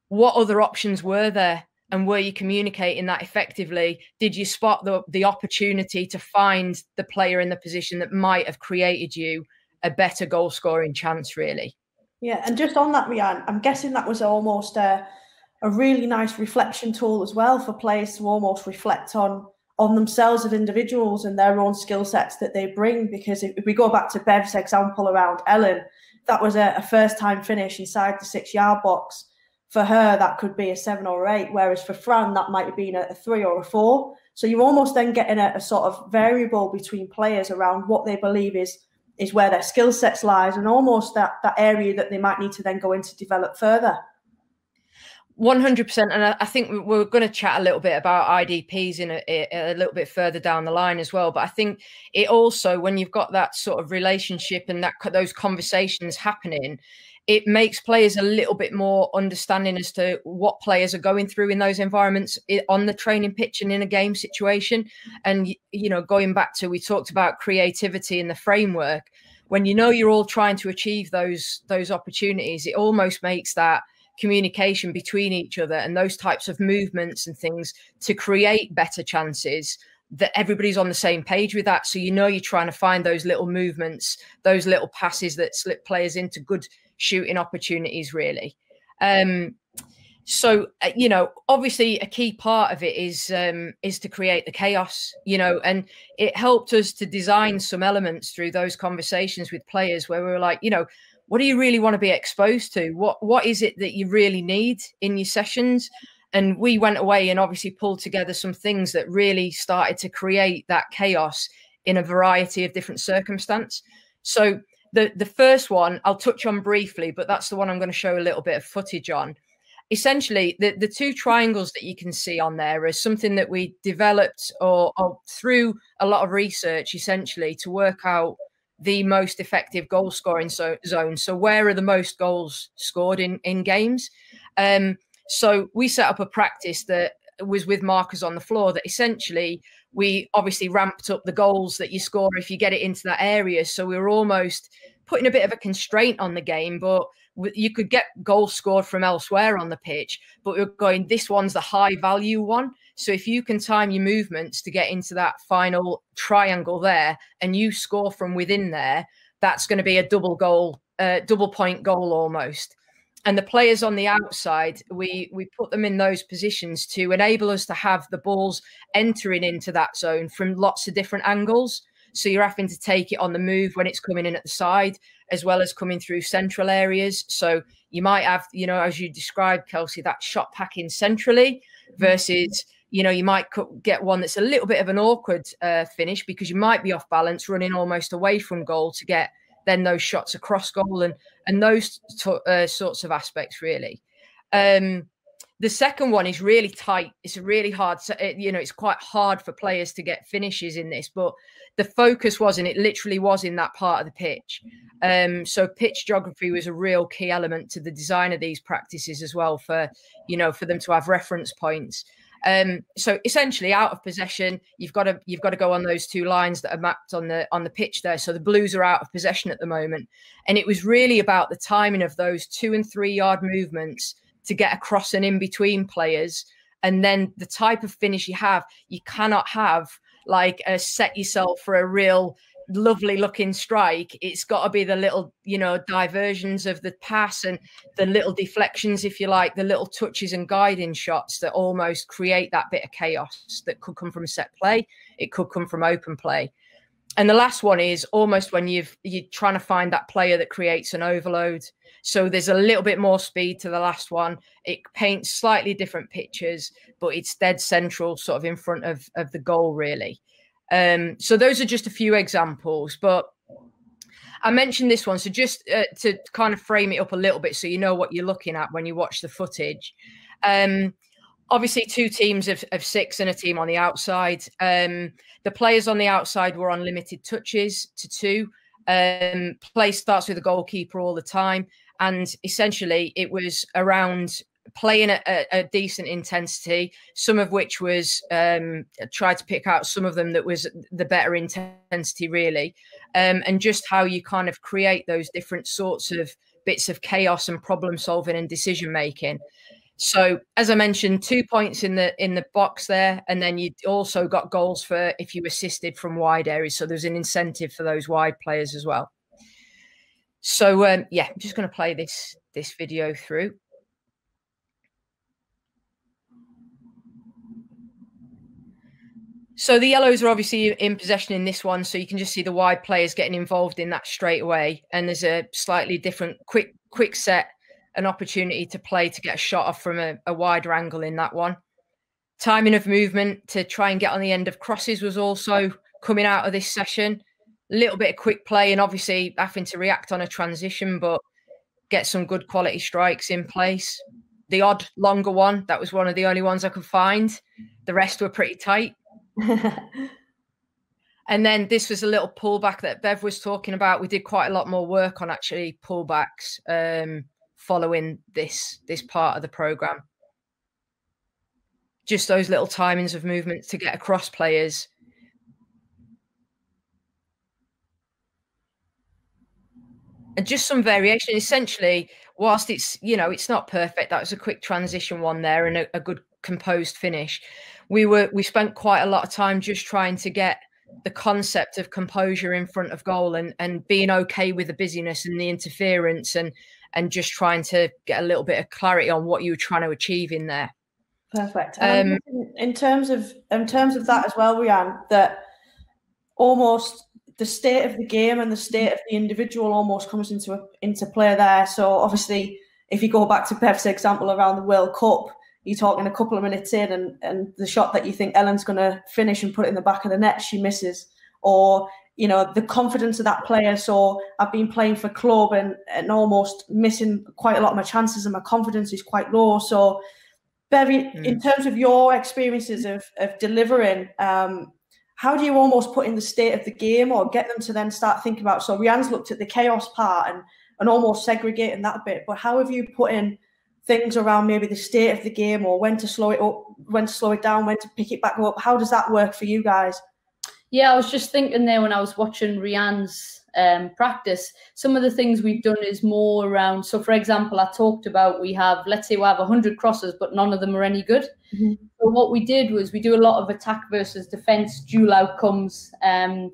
Speaker 2: what other options were there? And were you communicating that effectively? Did you spot the opportunity to find the player in the position that might have created you a better goal scoring chance, really?
Speaker 1: Yeah, and just on that, Rehanne, I'm guessing that was almost a really nice reflection tool as well for players to almost reflect on themselves as individuals and their own skill sets that they bring. Because if we go back to Bev's example around Ellen, that was a first-time finish inside the 6-yard box. For her, that could be a 7 or 8, whereas for Fran, that might have been a 3 or a 4. So you're almost then getting a sort of variable between players around what they believe is where their skill sets lies, and almost that area that they might need to then go in to develop further.
Speaker 2: 100%. And I think we're going to chat a little bit about IDPs in a little bit further down the line as well. But I think it also, when you've got that sort of relationship and those conversations happening, it makes players a little bit more understanding as to what players are going through in those environments on the training pitch and in a game situation. And, you know, going back to, we talked about creativity in the framework. When you know you're all trying to achieve those opportunities, it almost makes that communication between each other and those types of movements and things to create better chances, that everybody's on the same page with that. So, you know, you're trying to find those little movements, those little passes that slip players into good shooting opportunities, really. So, you know, obviously a key part of it is to create the chaos, you know, and it helped us to design some elements through those conversations with players where we were like, you know, what do you really want to be exposed to? What is it that you really need in your sessions? And we went away and obviously pulled together some things that really started to create that chaos in a variety of different circumstances. So the first one I'll touch on briefly, but that's the one I'm going to show a little bit of footage on. Essentially, the 2 triangles that you can see on there is something that we developed or through a lot of research, essentially, to work out the most effective goal scoring zone. So where are the most goals scored in games? So we set up a practice that was with markers on the floor that essentially we obviously ramped up the goals that you score if you get it into that area. So we were almost putting a bit of a constraint on the game, but you could get goals scored from elsewhere on the pitch, but we're going, this one's the high value one. So if you can time your movements to get into that final triangle there and you score from within there, that's going to be a double point goal almost. And the players on the outside, we put them in those positions to enable us to have the balls entering into that zone from lots of different angles. So you're having to take it on the move when it's coming in at the side, as well as coming through central areas. So you might have, you know, as you described, Kelsey, that shot packing centrally versus, you know, you might get one that's a little bit of an awkward finish because you might be off balance, running almost away from goal to get then those shots across goal and those sorts of aspects, really. The second one is really tight. It's a really hard, you know, it's quite hard for players to get finishes in this, but the focus was, and it literally was in that part of the pitch. So pitch geography was a real key element to the design of these practices as well, for, you know, for them to have reference points. So essentially, out of possession, you've got to go on those 2 lines that are mapped on the pitch there. So the Blues are out of possession at the moment, and it was really about the timing of those 2 and 3 yard movements to get across and in between players, and then the type of finish you have. You cannot have like a set yourself for a real lovely looking strike. It's got to be the little, you know, diversions of the pass and the little deflections, if you like, the little touches and guiding shots that almost create that bit of chaos that could come from a set play. It could come from open play. And the last one is almost when you're trying to find that player that creates an overload. So there's a little bit more speed to the last one. It paints slightly different pictures, but it's dead central, sort of in front of the goal, really. So those are just a few examples, but I mentioned this one. So just to kind of frame it up a little bit so you know what you're looking at when you watch the footage. obviously 2 teams of 6 and a team on the outside. The players on the outside were on limited touches to 2. Play starts with the goalkeeper all the time. And essentially it was around playing at a decent intensity, some of which was tried to pick out some of them that was the better intensity, really. And just how you kind of create those different sorts of bits of chaos and problem solving and decision making. So, as I mentioned, 2 points in the box there, and then you also got goals for if you assisted from wide areas. So there's an incentive for those wide players as well. So yeah, I'm just going to play this video through. So the yellows are obviously in possession in this one, so you can just see the wide players getting involved in that straight away. And there's a slightly different quick set, an opportunity to play to get a shot off from a wider angle in that one. Timing of movement to try and get on the end of crosses was also coming out of this session. A little bit of quick play and obviously having to react on a transition, but get some good quality strikes in place. The odd longer one, that was one of the only ones I could find. The rest were pretty tight. And then this was a little pullback that Bev was talking about. We did quite a lot more work on actually pullbacks following this part of the program. Just those little timings of movements to get across players. And just some variation. Essentially, whilst it's, you know, it's not perfect, that was a quick transition one there and a good composed finish. We spent quite a lot of time just trying to get the concept of composure in front of goal and being okay with the busyness and the interference and just trying to get a little bit of clarity on what you were trying to achieve in there.
Speaker 1: Perfect. In terms of that as well, Rehanne, that almost the state of the game and the state of the individual almost comes into play there. So obviously, if you go back to Bev's example around the World Cup, you're talking a couple of minutes in and the shot that you think Ellen's going to finish and put it in the back of the net, she misses. Or, you know, the confidence of that player. So I've been playing for club and almost missing quite a lot of my chances and my confidence is quite low. So Bev, in terms of your experiences of delivering, how do you almost put in the state of the game or get them to then start thinking about, so Rehanne's looked at the chaos part and almost segregating that a bit, but how have you put in things around maybe the state of the game or when to slow it up, when to slow it down, when to pick it back up? How does that work for you guys?
Speaker 3: Yeah, I was just thinking there when I was watching Rehanne's practice, some of the things we've done is more around, so for example, I talked about let's say we have 100 crosses, but none of them are any good. Mm-hmm. So what we did was we do a lot of attack versus defence, dual outcomes. And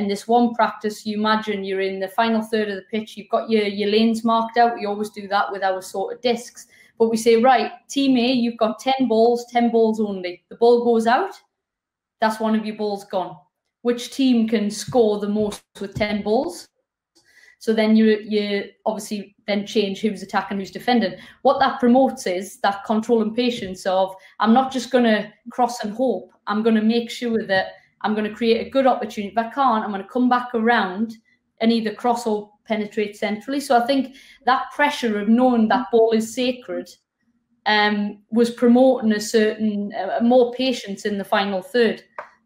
Speaker 3: this one practice, you imagine you're in the final third of the pitch, you've got your lanes marked out. We always do that with our sort of discs. But we say, right, team A, you've got 10 balls only. The ball goes out, that's one of your balls gone. Which team can score the most with 10 balls? So then you obviously then change who's attacking, who's defending. What that promotes is that control and patience of, I'm not just going to cross and hope. I'm going to make sure that I'm going to create a good opportunity. If I can't, I'm going to come back around and either cross or penetrate centrally. So I think that pressure of knowing that ball is sacred was promoting a certain more patience in the final third.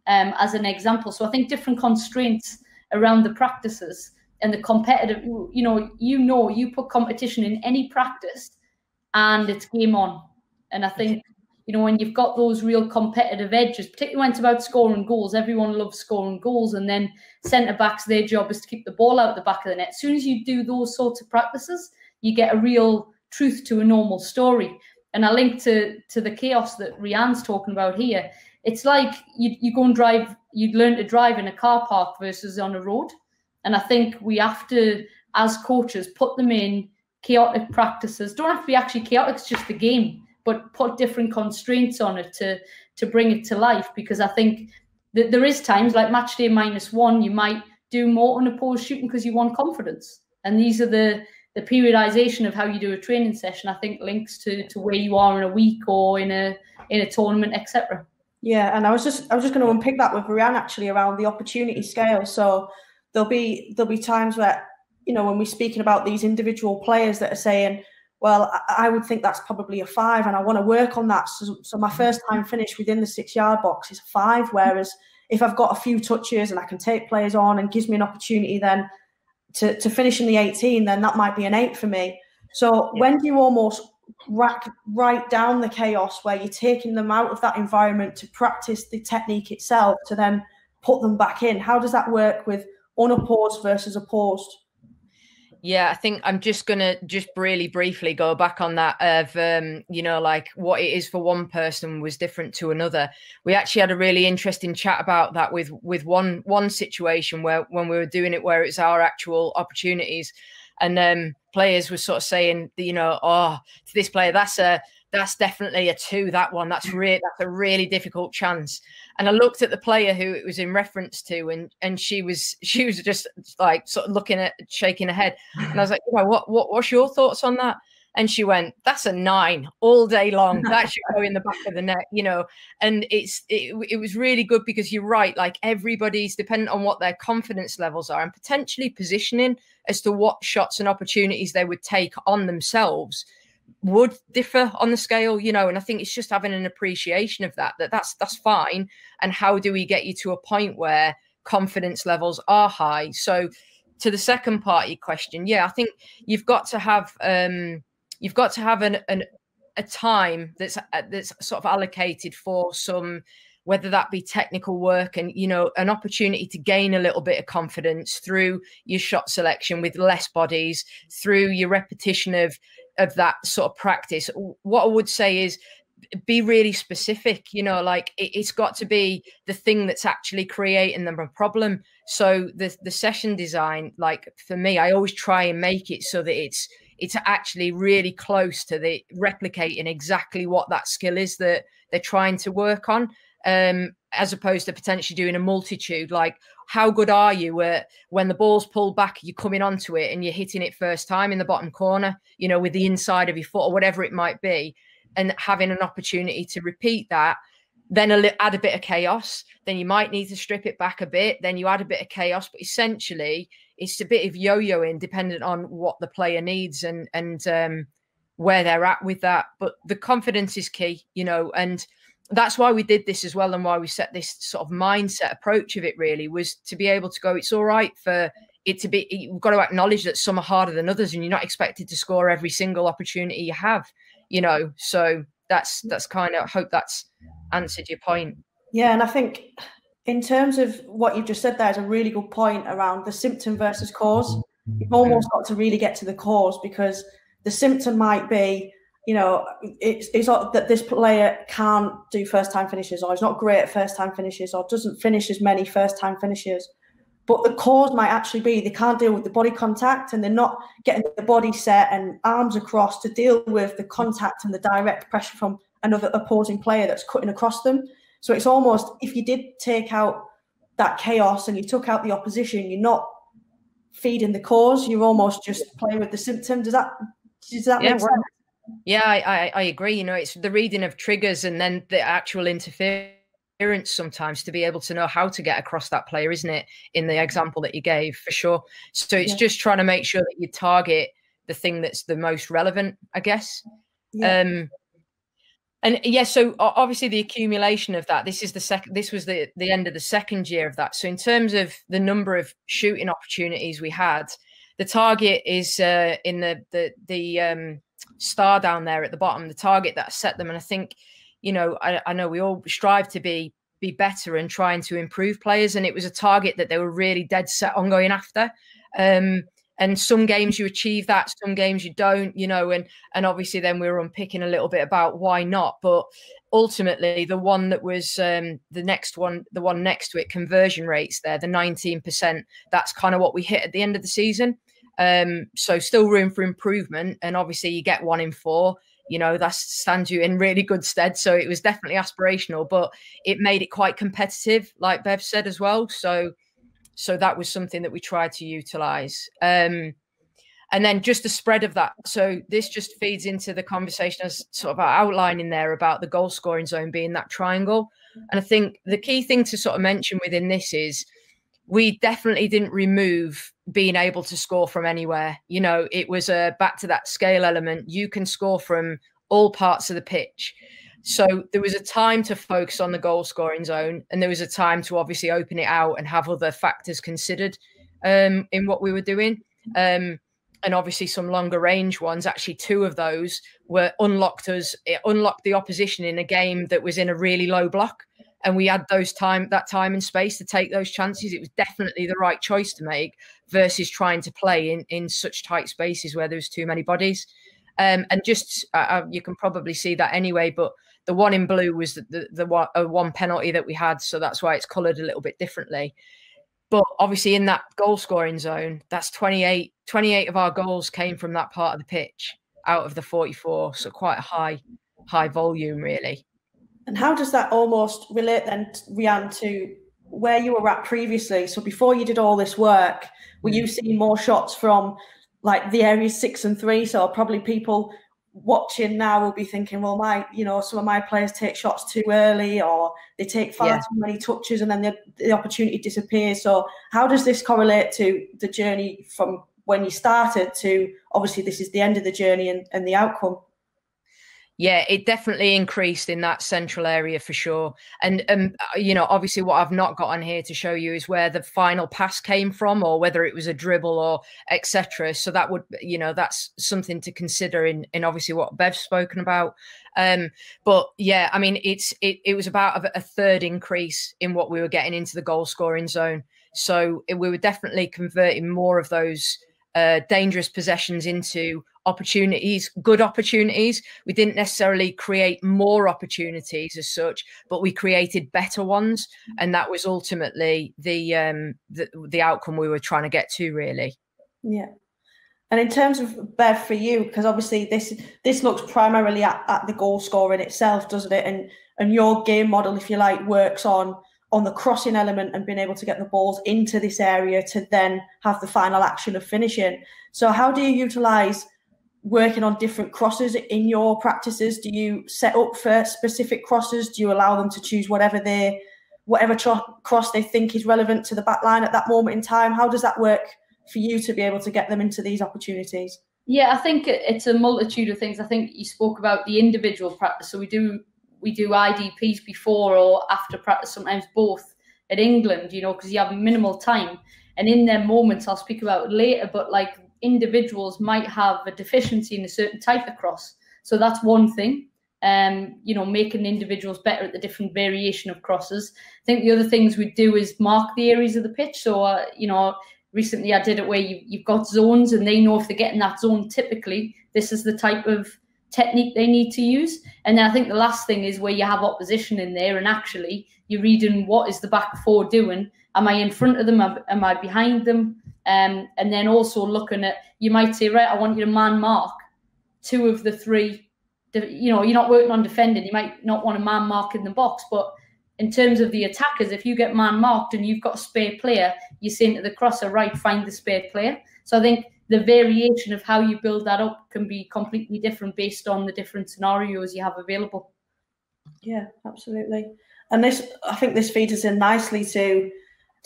Speaker 3: As an example. So I think different constraints around the practices and the competitive, you put competition in any practice and it's game on. And I think, when you've got those real competitive edges, particularly when it's about scoring goals, everyone loves scoring goals, and then centre-backs, their job is to keep the ball out the back of the net. As soon as you do those sorts of practices, you get a real truth to a normal story. And I link to the chaos that Rehanne's talking about here. It's like you go and drive, you learn to drive in a car park versus on a road. And I think we have to, as coaches, put them in chaotic practices. Don't have to be actually chaotic, it's just the game, but put different constraints on it to bring it to life. Because I think that there is times like match day -1, you might do more unopposed shooting because you want confidence. And these are the periodization of how you do a training session, I think links to where you are in a week or in a tournament, etc.
Speaker 1: Yeah, and I was just going to unpick that with Rehanne actually around the opportunity scale. So there'll be times where, when we're speaking about these individual players that are saying, well, I would think that's probably a 5, and I want to work on that. So my first time finish within the 6-yard box is a 5, whereas if I've got a few touches and I can take players on and gives me an opportunity then to finish in the 18, then that might be an 8 for me. So when do you almost write down the chaos where you're taking them out of that environment to practice the technique itself to then put them back in? How does that work with unopposed versus opposed?
Speaker 2: Yeah, I think I'm just gonna really briefly go back on that of you know, like what it is for one person was different to another. We actually had a really interesting chat about that with one situation where when we were doing it, where it's our actual opportunities, and players were sort of saying, you know, oh, to this player, that's definitely a 2. That one, that's a really difficult chance. And I looked at the player who it was in reference to, and she was just like sort of looking at, shaking her head. And I was like, you know, what's your thoughts on that? And she went, that's a 9 all day long. That should go in the back of the net, you know. And it was really good because you're right. Like everybody's dependent on what their confidence levels are and potentially positioning as to what shots and opportunities they would take on themselves would differ on the scale, you know. And I think it's just having an appreciation of that's fine. And how do we get you to a point where confidence levels are high? So to the second part of your question, yeah, I think you've got to have a time that's sort of allocated for some, whether that be technical work and, you know, an opportunity to gain a little bit of confidence through your shot selection with less bodies, through your repetition of that sort of practice. What I would say is be really specific, you know, like it's got to be the thing that's actually creating them a problem. So the session design, like for me, I always try and make it so that it's actually really close to the replicating exactly what that skill is that they're trying to work on, as opposed to potentially doing a multitude. Like, how good are you when the ball's pulled back, you're coming onto it and you're hitting it first time in the bottom corner, you know, with the inside of your foot or whatever it might be, and having an opportunity to repeat that. Then add a bit of chaos. Then you might need to strip it back a bit. Then you add a bit of chaos, but essentially it's a bit of yo-yoing dependent on what the player needs and where they're at with that. But the confidence is key, you know, and that's why we did this as well, and why we set this sort of mindset approach of it really was to be able to go, it's all right for it to be, you've got to acknowledge that some are harder than others and you're not expected to score every single opportunity you have, you know. So that's kind of, I hope that's answered your point.
Speaker 1: Yeah, and I think in terms of what you've just said, there's a really good point around the symptom versus cause. You've almost got to really get to the cause, because the symptom might be, you know, it's not that this player can't do first-time finishes, or is not great at first-time finishes, or doesn't finish as many first-time finishes. But the cause might actually be they can't deal with the body contact, and they're not getting the body set and arms across to deal with the contact and the direct pressure from another opposing player that's cutting across them. So it's almost, if you did take out that chaos and you took out the opposition, you're not feeding the cause, you're almost just playing with the symptom. Does that make sense?
Speaker 2: Yeah, I agree. You know, it's the reading of triggers and then the actual interference sometimes to be able to know how to get across that player, isn't it? In the example that you gave, for sure. So it's just trying to make sure that you target the thing that's the most relevant, I guess. Yeah. And yeah, so obviously the accumulation of that, this was the end of the second year of that. So in terms of the number of shooting opportunities we had, the target is in the star down there at the bottom, the target that set them. And I think, you know, I know we all strive to be better and trying to improve players. And it was a target that they were really dead set on going after. And some games you achieve that, some games you don't, you know, and obviously then we were unpicking a little bit about why not. But ultimately, the one that was the one next to it, conversion rates there, the 19%, that's kind of what we hit at the end of the season. So still room for improvement. And obviously you get 1 in 4, you know, that stands you in really good stead. So it was definitely aspirational, but it made it quite competitive, like Bev said as well. So that was something that we tried to utilize. And then just the spread of that. So this just feeds into the conversation as sort of outlining there about the goal scoring zone being that triangle. And I think the key thing to sort of mention within this is we definitely didn't remove being able to score from anywhere. You know, it was back to that scale element. You can score from all parts of the pitch. So there was a time to focus on the goal scoring zone, and there was a time to obviously open it out and have other factors considered in what we were doing. And obviously some longer range ones. Actually, 2 of those were it unlocked the opposition in a game that was in a really low block. And we had that time and space to take those chances. It was definitely the right choice to make versus trying to play in such tight spaces where there's too many bodies. And just you can probably see that anyway, but the one in blue was the one penalty that we had. So that's why it's coloured a little bit differently. But obviously in that goal scoring zone, that's 28 of our goals came from that part of the pitch out of the 44. So quite a high volume, really.
Speaker 1: And how does that almost relate then, Rehanne, to where you were at previously? So before you did all this work, were you seeing more shots from like the areas 6 and 3? So probably people watching now will be thinking, well, some of my players take shots too early, or they take far too many touches, and then the opportunity disappears. So how does this correlate to the journey from when you started to obviously this is the end of the journey and the outcome?
Speaker 2: Yeah, it definitely increased in that central area for sure. And, obviously what I've not got on here to show you is where the final pass came from, or whether it was a dribble or etc. So that would, that's something to consider in obviously what Bev's spoken about. But yeah, I mean, it was about a third increase in what we were getting into the goal scoring zone. So we were definitely converting more of those dangerous possessions into opportunities, good opportunities. We didn't necessarily create more opportunities as such, but we created better ones, and that was ultimately the outcome we were trying to get to, really. Yeah.
Speaker 1: And in terms of Bev, for you, because obviously this looks primarily at the goal scoring itself, doesn't it? And your game model, if you like, works on the crossing element and being able to get the balls into this area to then have the final action of finishing. So how do you utilise working on different crosses in your practices? Do you set up for specific crosses? Do you allow them to choose whatever cross they think is relevant to the back line at that moment in time? How does that work for you to be able to get them into these opportunities?
Speaker 3: Yeah, I think it's a multitude of things. I think you spoke about the individual practice. So we do IDPs before or after practice, sometimes both at England, because you have minimal time. And in their moments, I'll speak about it later, but like individuals might have a deficiency in a certain type of cross. So that's one thing, making individuals better at the different variation of crosses. I think the other things we do is mark the areas of the pitch. So, recently I did it where you've got zones, and they know if they're getting that zone, typically this is the type of technique they need to use. And then I think the last thing is where you have opposition in there, and actually you're reading what is the back four doing. Am I in front of them? Am I behind them? And then also looking at, you might say, right, I want you to man mark 2 of the 3. You're not working on defending. You might not want a man mark in the box, but in terms of the attackers, if you get man marked and you've got a spare player, you're saying to the crosser, right, find the spare player. So I think the variation of how you build that up can be completely different based on the different scenarios you have available.
Speaker 1: Yeah, absolutely. And I think this feeds us in nicely to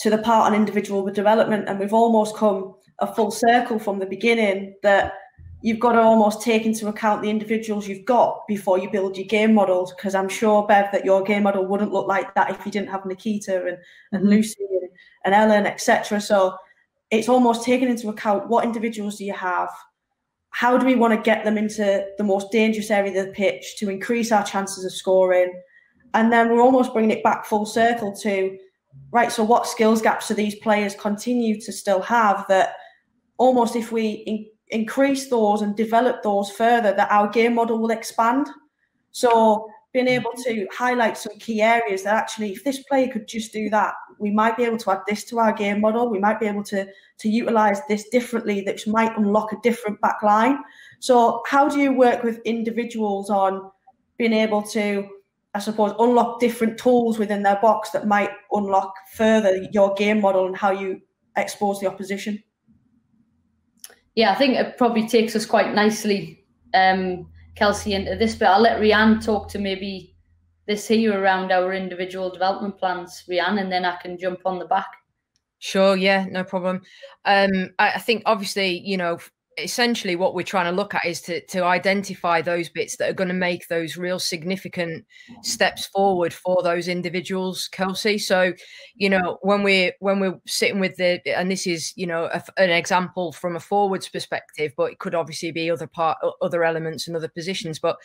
Speaker 1: the part on individual development. And we've almost come a full circle from the beginning, that you've got to almost take into account the individuals you've got before you build your game models. Because I'm sure, Bev, that your game model wouldn't look like that if you didn't have Nikita and Lucy and Ellen, etc. So it's almost taking into account what individuals do you have, how do we want to get them into the most dangerous area of the pitch to increase our chances of scoring, and then we're almost bringing it back full circle to, right, so what skills gaps do these players continue to still have, that almost if we increase those and develop those further, that our game model will expand. So being able to highlight some key areas that actually, if this player could just do that, we might be able to add this to our game model. We might be able to utilise this differently, that might unlock a different back line. So how do you work with individuals on being able to, I suppose, unlock different tools within their box that might unlock further your game model and how you expose the opposition?
Speaker 3: Yeah, I think it probably takes us quite nicely, Kelsey, into this, but I'll let Rehanne talk to maybe this here around our individual development plans, Rehanne, and then I can jump on the back.
Speaker 2: Sure, yeah, no problem. I think obviously, you know, essentially what we're trying to look at is to identify those bits that are going to make those real significant steps forward for those individuals, Kelsey. So, you know, when we're sitting with and this is, you know, an example from a forwards perspective, but it could obviously be other elements and other positions. But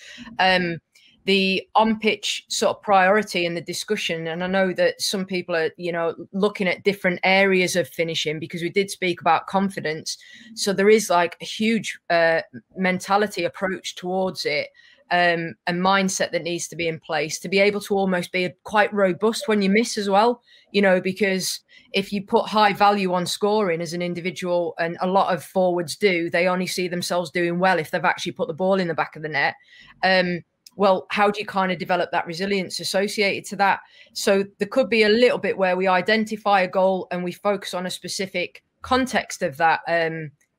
Speaker 2: the on-pitch sort of priority in the discussion, and I know that some people are, you know, looking at different areas of finishing, because we did speak about confidence. So there is like a huge mentality approach towards it, and mindset that needs to be in place to be able to almost be quite robust when you miss as well, you know, because if you put high value on scoring as an individual, and a lot of forwards do, they only see themselves doing well if they've actually put the ball in the back of the net. Well, how do you kind of develop that resilience associated to that? So there could be a little bit where we identify a goal and we focus on a specific context of that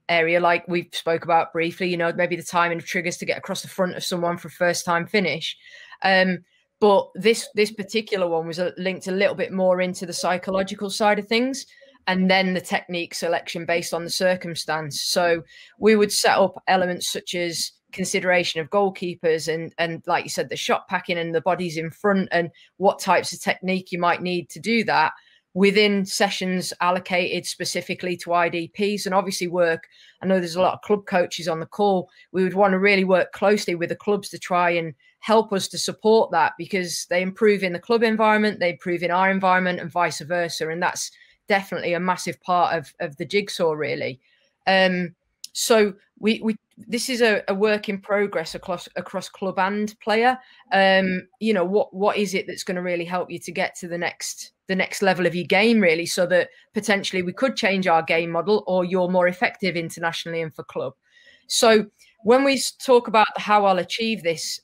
Speaker 2: area, like we spoke about briefly, you know, maybe the timing of triggers to get across the front of someone for a first time finish. But this particular one was linked a little bit more into the psychological side of things, and then the technique selection based on the circumstance. So we would set up elements such as consideration of goalkeepers and like you said, the shot packing and the bodies in front, and what types of technique you might need to do that within sessions allocated specifically to IDPs. And obviously I know there's a lot of club coaches on the call. We would want to really work closely with the clubs to try and help us to support that, because they improve in the club environment, they improve in our environment, and vice versa. And that's definitely a massive part of the jigsaw, really. So this is a work in progress across club and player. You know, what is it that's going to really help you to get to the next level of your game, really, so that potentially we could change our game model, or you're more effective internationally and for club. So when we talk about how I'll achieve this,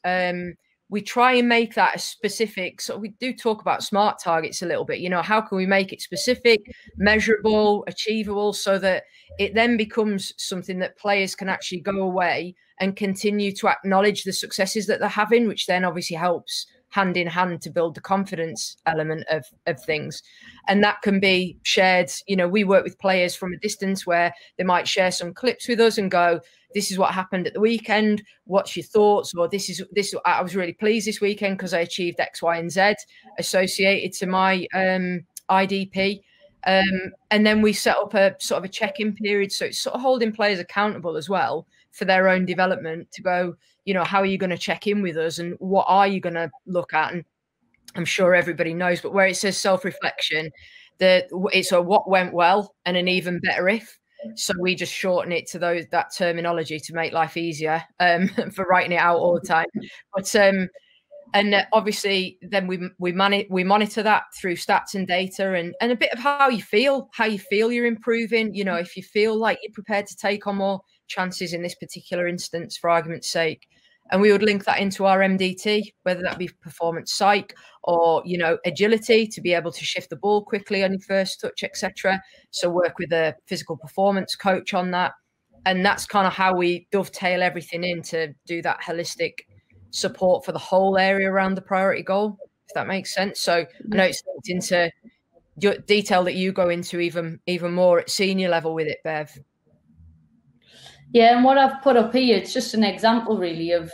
Speaker 2: we try and make that a specific. So we do talk about SMART targets a little bit. You know, how can we make it specific, measurable, achievable, so that it then becomes something that players can actually go away and continue to acknowledge the successes that they're having, which then obviously helps hand in hand to build the confidence element of things. And that can be shared. You know, we work with players from a distance where they might share some clips with us and go, this is what happened at the weekend. What's your thoughts? Or this. I was really pleased this weekend because I achieved X, Y, and Z associated to my IDP. And then we set up a sort of a check-in period. So it's sort of holding players accountable as well for their own development, to go, you know, how are you going to check in with us and what are you going to look at? And I'm sure everybody knows, but where it says self-reflection, it's a what went well and an even better if. So we just shorten it to that terminology to make life easier for writing it out all the time. But and obviously then we monitor that through stats and data, and a bit of how you feel you're improving. You know, if you feel like you're prepared to take on more chances in this particular instance, for argument's sake. And we would link that into our MDT, whether that be performance psych or, you know, agility, to be able to shift the ball quickly on your first touch, etc. So work with a physical performance coach on that. And that's kind of how we dovetail everything in to do that holistic support for the whole area around the priority goal, if that makes sense. So I know it's linked into detail that you go into even more at senior level with it, Bev.
Speaker 3: Yeah, and what I've put up here, it's just an example really of,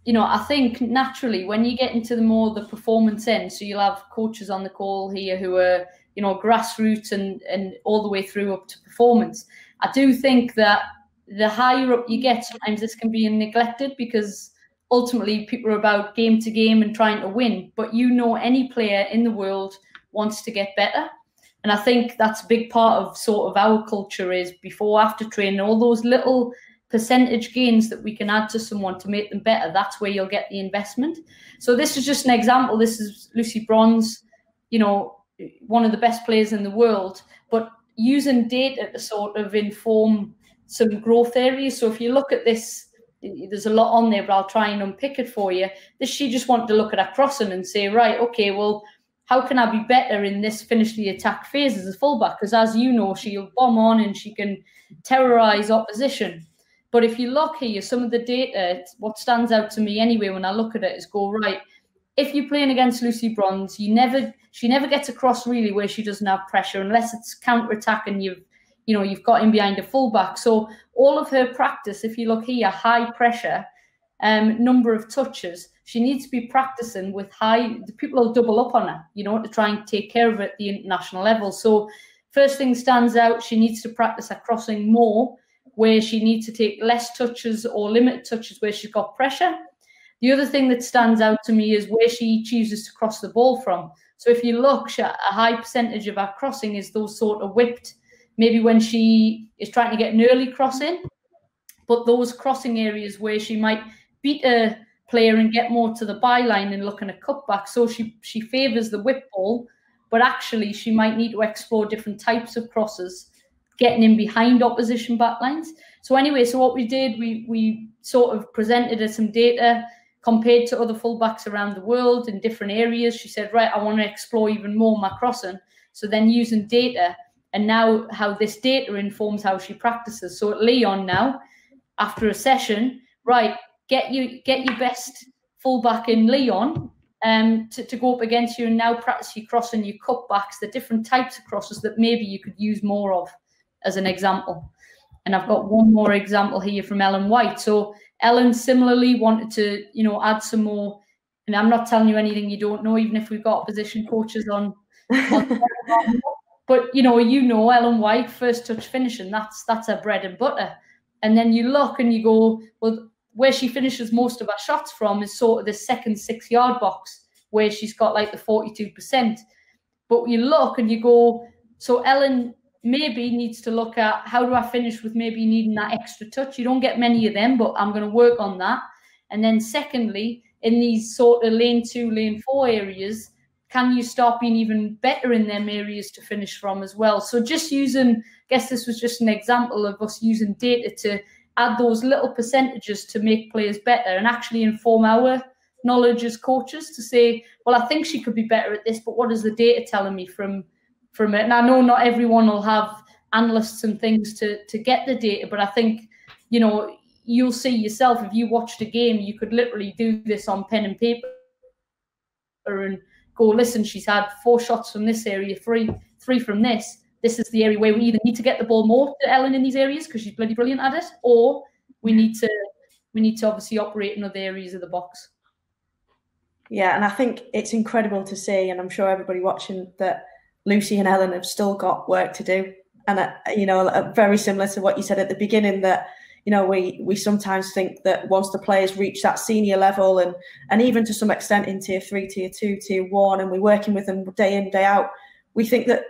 Speaker 3: you know, I think naturally when you get into the performance end, so you'll have coaches on the call here who are, you know, grassroots and all the way through up to performance. I do think that the higher up you get, sometimes this can be neglected, because ultimately people are about game to game and trying to win. But, you know, any player in the world wants to get better. And I think that's a big part of sort of our culture is before, after training, all those little percentage gains that we can add to someone to make them better. That's where you'll get the investment. So this is just an example. This is Lucy Bronze, you know, one of the best players in the world, but using data to sort of inform some growth areas. So if you look at this, there's a lot on there, but I'll try and unpick it for you. She just wanted to look at her crossing and say, right, okay, well, how can I be better in this finish the attack phase as a fullback? Because as you know, she'll bomb on and she can terrorise opposition. But if you look here, some of the data, what stands out to me anyway when I look at it is go, right, if you're playing against Lucy Bronze, she never gets across really where she doesn't have pressure, unless it's counter-attack and you've got in behind a fullback. So all of her practice, if you look here, high pressure, number of touches, she needs to be practicing with the people will double up on her, to try and take care of it at the international level. So first thing stands out, she needs to practice her crossing more, where she needs to take less touches or limited touches where she's got pressure. The other thing that stands out to me is where she chooses to cross the ball from. So if you look, a high percentage of her crossing is those sort of whipped, maybe when she is trying to get an early cross in, but those crossing areas where she might beat a player and get more to the byline and looking at cutback. So she favours the whip ball, but actually she might need to explore different types of crosses, getting in behind opposition backlines. So anyway, so what we did, we sort of presented her some data compared to other fullbacks around the world in different areas. She said, right, I want to explore even more my crossing. So then using data, and now how this data informs how she practices. So at Lyon now, after a session, right, get your best fullback in Lyon to go up against you, and now practice your crossing, your cutbacks, the different types of crosses that maybe you could use more of, as an example. And I've got one more example here from Ellen White. So Ellen similarly wanted to, add some more, and I'm not telling you anything you don't know, even if we've got position coaches on but Ellen White, first touch finishing, that's her bread and butter. And then you look and you go, well, where she finishes most of her shots from is sort of the second 6-yard box, where she's got like the 42%. But you look and you go, so Ellen maybe needs to look at, how do I finish with maybe needing that extra touch? You don't get many of them, but I'm going to work on that. And then secondly, in these sort of lane 2, lane 4 areas, can you start being even better in them areas to finish from as well? So just using, I guess this was just an example of us using data to add those little percentages to make players better and actually inform our knowledge as coaches to say, well, I think she could be better at this, but what is the data telling me from it? And I know not everyone will have analysts and things to get the data, but I think, you'll see yourself, if you watched a game, you could literally do this on pen and paper and go, listen, she's had 4 shots from this area, three from this. This is the area where we either need to get the ball more to Ellen in these areas because she's bloody brilliant at it, or we need to obviously operate in other areas of the box.
Speaker 1: Yeah, and I think it's incredible to see, and I'm sure everybody watching, that Lucy and Ellen have still got work to do. And, very similar to what you said at the beginning, that, we sometimes think that once the players reach that senior level and even to some extent in tier 3, tier 2, tier 1, and we're working with them day in, day out, we think that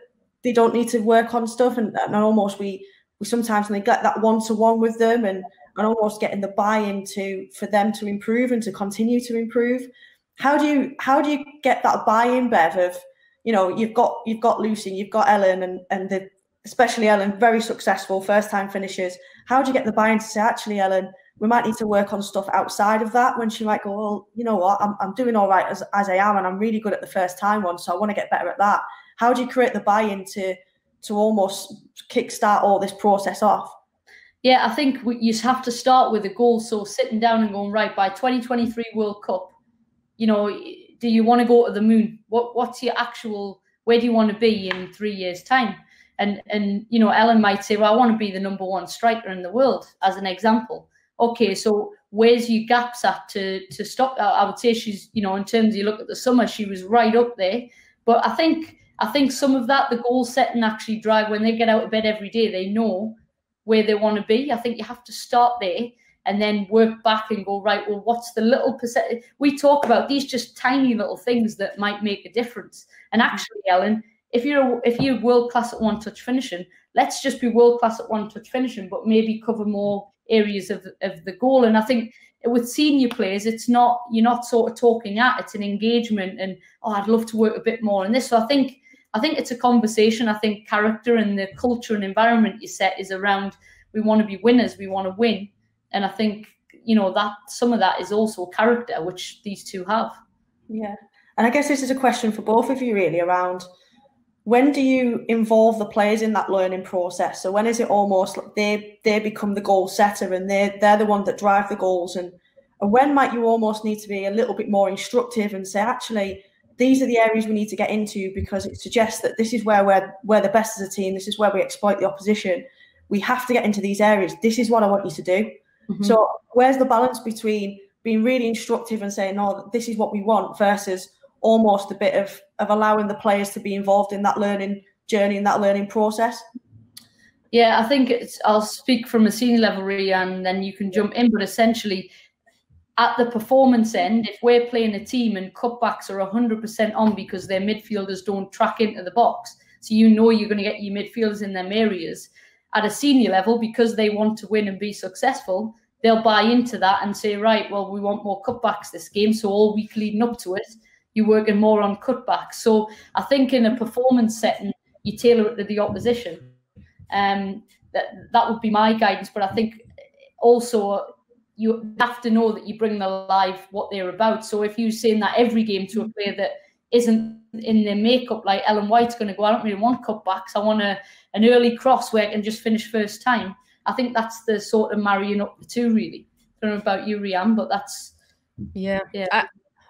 Speaker 1: they don't need to work on stuff. And almost we sometimes neglect that one-to-one with them and almost getting the buy-in for them to improve and to continue to improve. How do you get that buy-in, Bev, of, you've got Lucy, you've got Ellen, and especially Ellen, very successful first-time finishers. How do you get the buy-in to say, actually, Ellen, we might need to work on stuff outside of that, when she might go, well, you know what, I'm doing all right as I am, and I'm really good at the first-time one, so I want to get better at that. How do you create the buy-in to almost kickstart all this process off?
Speaker 3: Yeah, I think you have to start with a goal. So sitting down and going, right, by 2023 World Cup, do you want to go to the moon? What's your actual, where do you want to be in 3 years' time? And Ellen might say, well, I want to be the #1 striker in the world, as an example. Okay, so where's your gaps at to stop that? I would say she's, in terms of you look at the summer, she was right up there. But I think some of that, the goal setting actually drive, when they get out of bed every day, they know where they want to be. I think you have to start there and then work back and go, right, well, what's the little percent? We talk about these just tiny little things that might make a difference. And actually, Ellen, if you're world class at one-touch finishing, let's just be world class at one-touch finishing, but maybe cover more areas of the goal. And I think with senior players, you're not sort of talking at, it's an engagement and, I'd love to work a bit more on this. So I think it's a conversation. I think character and the culture and environment you set is around, we want to be winners, we want to win. And I think, that some of that is also character, which these two have. Yeah.
Speaker 1: And I guess this is a question for both of you, really, around when do you involve the players in that learning process? So when is it almost like they become the goal setter and they're the one that drive the goals? And And when might you almost need to be a little bit more instructive and say, actually, these are the areas we need to get into because it suggests that this is where we're the best as a team. This is where we exploit the opposition. We have to get into these areas. This is what I want you to do. So where's the balance between being really instructive and saying, no, this is what we want, versus almost a bit of allowing the players to be involved in that learning journey and that learning process?
Speaker 3: Yeah, I think I'll speak from a senior level, Rehanne, and then you can jump in. But essentially, at the performance end, if we're playing a team and cutbacks are 100% on because their midfielders don't track into the box, so you know you're going to get your midfielders in them areas, at a senior level, because they want to win and be successful, they'll buy into that and say, right, well, we want more cutbacks this game, so all week leading up to it, you're working more on cutbacks. So I think in a performance setting, you tailor it to the opposition. That would be my guidance. But I think also you have to know that you bring alive what they're about. So if you're saying that every game to a player that isn't in their makeup, like Ellen White's going to go, I don't really want cutbacks, I want an early cross where I can just finish first time. I think that's the sort of marrying up the two, really. I don't know about you, Rehanne, but that's...
Speaker 2: Yeah.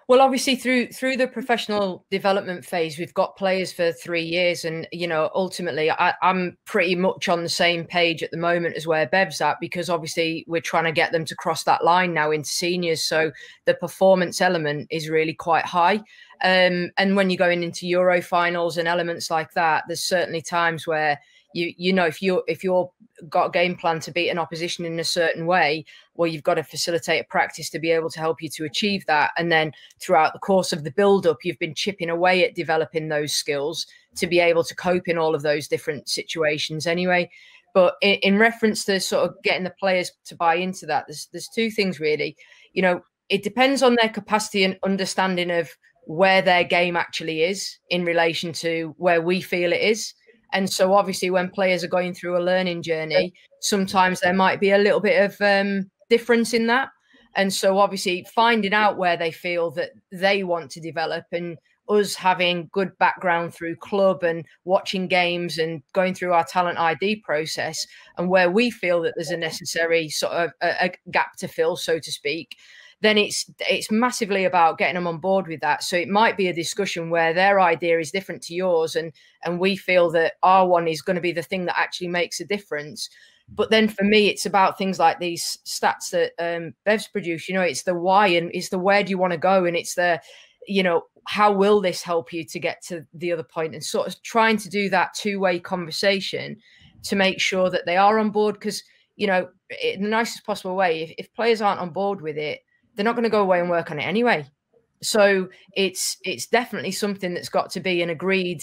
Speaker 2: Well, obviously, through the professional development phase, we've got players for 3 years. And, you know, ultimately, I'm pretty much on the same page at the moment as where Bev's at, because obviously we're trying to get them to cross that line now into seniors. So the performance element is really quite high. And when you're going into Euro finals and elements like that, there's certainly times where you know, if you're got a game plan to beat an opposition in a certain way, well, you've got to facilitate a practice to be able to help you to achieve that. And then throughout the course of the build-up, you've been chipping away at developing those skills to be able to cope in all of those different situations anyway. But in reference to sort of getting the players to buy into that, there's two things really. You know, it depends on their capacity and understanding of where their game actually is in relation to where we feel it is. And so obviously when players are going through a learning journey, sometimes there might be a little bit of difference in that. And so obviously finding out where they feel that they want to develop, and us having good background through club and watching games and going through our talent ID process, and where we feel that there's a necessary sort of a gap to fill, so to speak, then it's massively about getting them on board with that. So it might be a discussion where their idea is different to yours, and we feel that our one is going to be the thing that actually makes a difference. But then for me, it's about things like these stats that Bev's produced. You know, it's the why, and it's the where do you want to go, and it's the, you know, how will this help you to get to the other point, and sort of trying to do that two-way conversation to make sure that they are on board. Because, you know, in the nicest possible way, if players aren't on board with it, they're not going to go away and work on it anyway. So it's definitely something that's got to be an agreed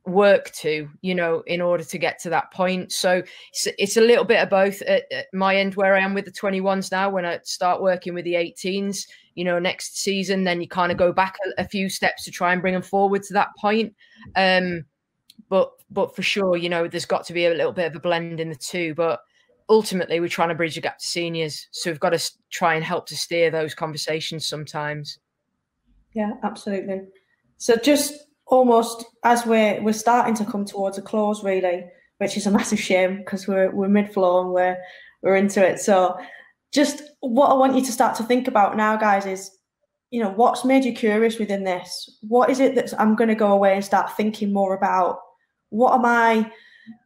Speaker 2: work to, you know, in order to get to that point. So it's a little bit of both at my end, where I am with the 21s now. When I start working with the 18s, you know, next season, then you kind of go back a few steps to try and bring them forward to that point. But for sure, you know, there's got to be a little bit of a blend in the two. But ultimately, we're trying to bridge the gap to seniors. So we've got to try and help to steer those conversations sometimes.
Speaker 1: Yeah, absolutely. So just almost as we're starting to come towards a close, really, which is a massive shame because we're mid-flow and we're into it. So just what I want you to start to think about now, guys, is, you know, what's made you curious within this? What is it that I'm going to go away and start thinking more about? What am I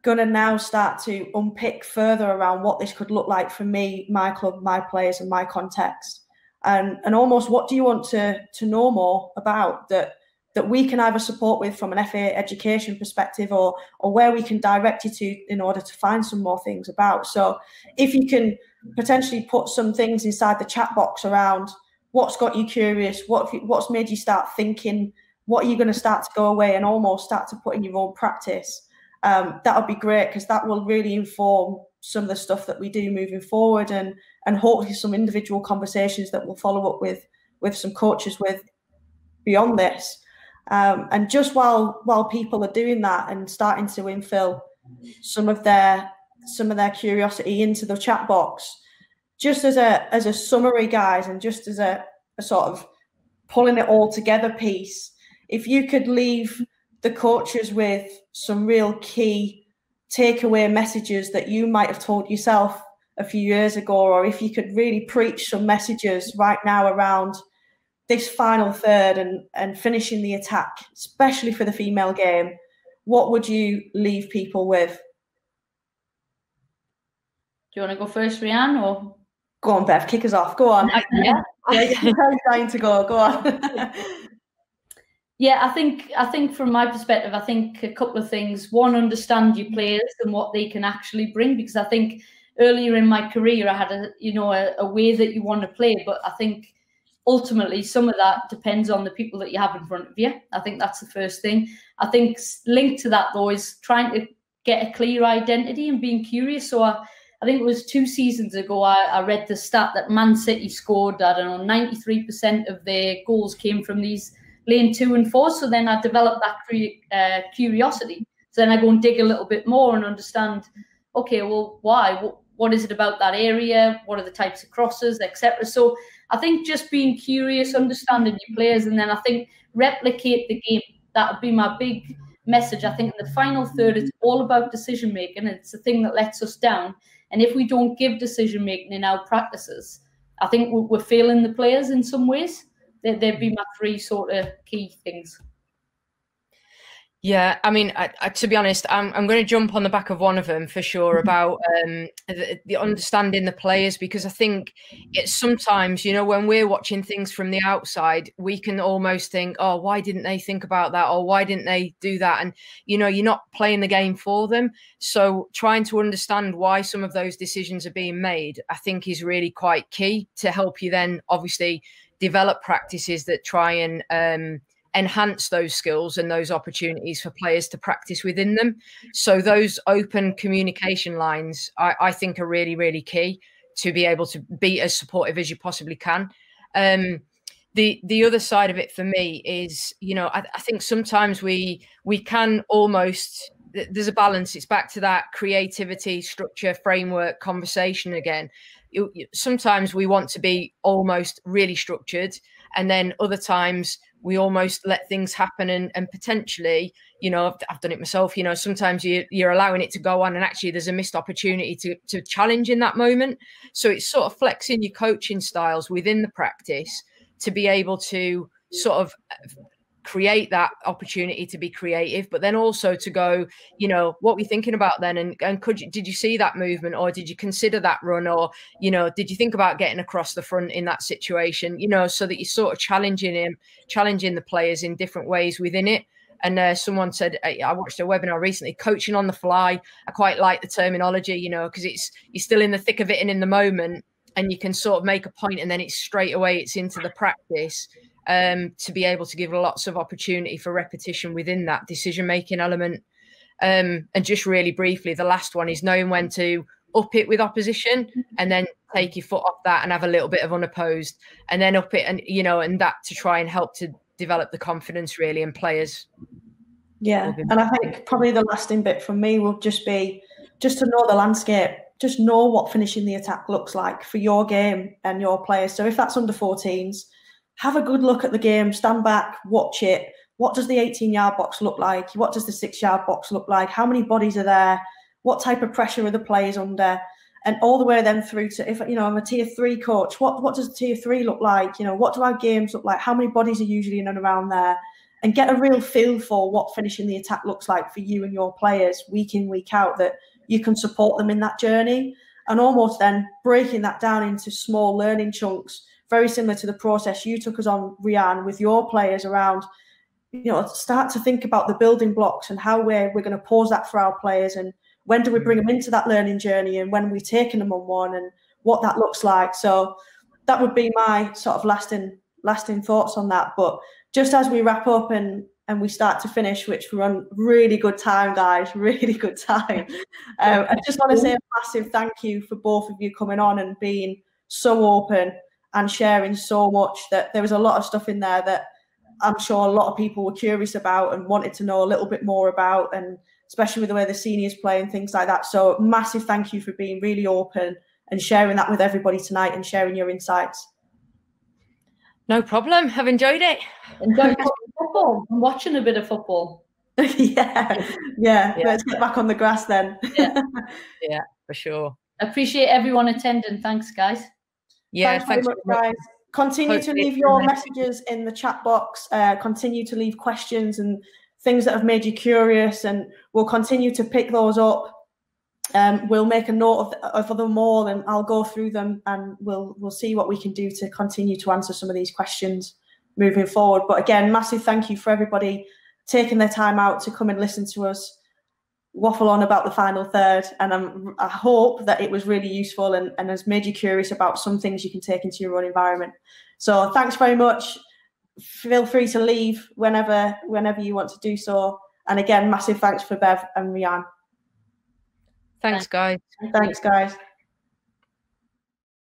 Speaker 1: going to now start to unpick further around what this could look like for me, my club, my players, and my context? And almost what do you want to know more about that we can either support with from an FA education perspective, or where we can direct you to in order to find some more things about. So if you can potentially put some things inside the chat box around what's got you curious, what's made you start thinking, what are you going to start to go away and almost start to put in your own practice, that would be great, because that will really inform some of the stuff that we do moving forward, and hopefully some individual conversations that we'll follow up with some coaches with beyond this. And just while people are doing that and starting to infill some of their curiosity into the chat box, just as a summary, guys, and just as a sort of pulling it all together piece, if you could leave the coaches with some real key takeaway messages that you might have told yourself a few years ago, or if you could really preach some messages right now around this final third and finishing the attack, especially for the female game, what would you leave people with?
Speaker 3: Do you want to go first, Rehanne, or?
Speaker 1: Go on, Bev, kick us off. Go on.
Speaker 3: Yeah.
Speaker 1: You're trying to go. Go on.
Speaker 3: Yeah, I think from my perspective, I think a couple of things. One, understand your players and what they can actually bring, because I think earlier in my career I had a way that you want to play, but I think ultimately some of that depends on the people that you have in front of you. I think that's the first thing. I think linked to that though is trying to get a clear identity and being curious. So I think it was 2 seasons ago, I read the stat that Man City scored, I don't know, 93% of their goals came from these lane 2 and 4. So then I developed that curiosity. So then I go and dig a little bit more and understand, okay, well, why? What is it about that area? What are the types of crosses, etc.? So I think just being curious, understanding your players, and then I think replicate the game. That would be my big message. I think in the final third, it's all about decision making. It's the thing that lets us down. And if we don't give decision making in our practices, I think we're failing the players in some ways. They'd be my 3 sort of key things.
Speaker 2: Yeah, I mean, to be honest, I'm going to jump on the back of one of them for sure about the understanding the players, because I think it's sometimes, when we're watching things from the outside, we can almost think, oh, why didn't they think about that? Or why didn't they do that? And, you're not playing the game for them. So trying to understand why some of those decisions are being made, I think is really quite key to help you then obviously develop practices that try and enhance those skills and those opportunities for players to practice within them. So those open communication lines, I think, are really, really key to be able to be as supportive as you possibly can. The other side of it for me is, I think sometimes we can almost, there's a balance. It's back to that creativity, structure, framework, conversation again. Sometimes we want to be almost really structured, and then other times we almost let things happen and potentially, I've done it myself, sometimes you're allowing it to go on and actually there's a missed opportunity to challenge in that moment. So it's sort of flexing your coaching styles within the practice to be able to sort of create that opportunity to be creative, but then also to go, what were you thinking about then? And did you see that movement, or did you consider that run, or, did you think about getting across the front in that situation, so that you're sort of challenging the players in different ways within it. And someone said, I watched a webinar recently, coaching on the fly. I quite like the terminology, because you're still in the thick of it and in the moment, and you can sort of make a point and then it's straight away, it's into the practice. To be able to give lots of opportunity for repetition within that decision-making element. And just really briefly, the last one is knowing when to up it with opposition and then take your foot off that and have a little bit of unopposed and then up it, and, and that to try and help to develop the confidence really in players.
Speaker 1: Yeah, and I think probably the lasting bit from me will just be just to know the landscape, just know what finishing the attack looks like for your game and your players. So if that's under 14s, have a good look at the game, stand back, watch it. What does the 18-yard box look like? What does the 6-yard box look like? How many bodies are there? What type of pressure are the players under? And all the way then through to, if I'm a tier 3 coach, what does tier 3 look like? What do our games look like? How many bodies are usually in and around there? And get a real feel for what finishing the attack looks like for you and your players week in, week out, that you can support them in that journey. And almost then breaking that down into small learning chunks, very similar to the process you took us on, Rehanne, with your players around, start to think about the building blocks and how we're going to pause that for our players, and when do we bring them into that learning journey, and when are we taking them on one, and what that looks like. So that would be my sort of lasting thoughts on that. But just as we wrap up and we start to finish, which we're on really good time, guys, really good time. I just want to say a massive thank you for both of you coming on and being so open and sharing so much. That there was a lot of stuff in there that I'm sure a lot of people were curious about and wanted to know a little bit more about, and especially with the way the seniors play and things like that. So massive thank you for being really open and sharing that with everybody tonight and sharing your insights.
Speaker 2: No problem. I've enjoyed it.
Speaker 3: Enjoyed football. I'm watching a bit of football.
Speaker 1: Yeah. Let's get back on the grass then.
Speaker 3: Yeah,
Speaker 2: yeah, for sure.
Speaker 3: appreciate everyone attending. Thanks, guys.
Speaker 2: Yeah,
Speaker 1: thanks very much, guys. Continue to leave your messages in the chat box. Continue to leave questions and things that have made you curious, and we'll continue to pick those up. We'll make a note of them all, and I'll go through them, and we'll see what we can do to continue to answer some of these questions moving forward. But again, massive thank you for everybody taking their time out to come and listen to us waffle on about the final third, and I hope that it was really useful and has made you curious about some things you can take into your own environment. So thanks very much. Feel free to leave whenever you want to do so. And again, massive thanks for Bev and Rehanne.
Speaker 2: Thanks, guys.
Speaker 1: Thanks, guys.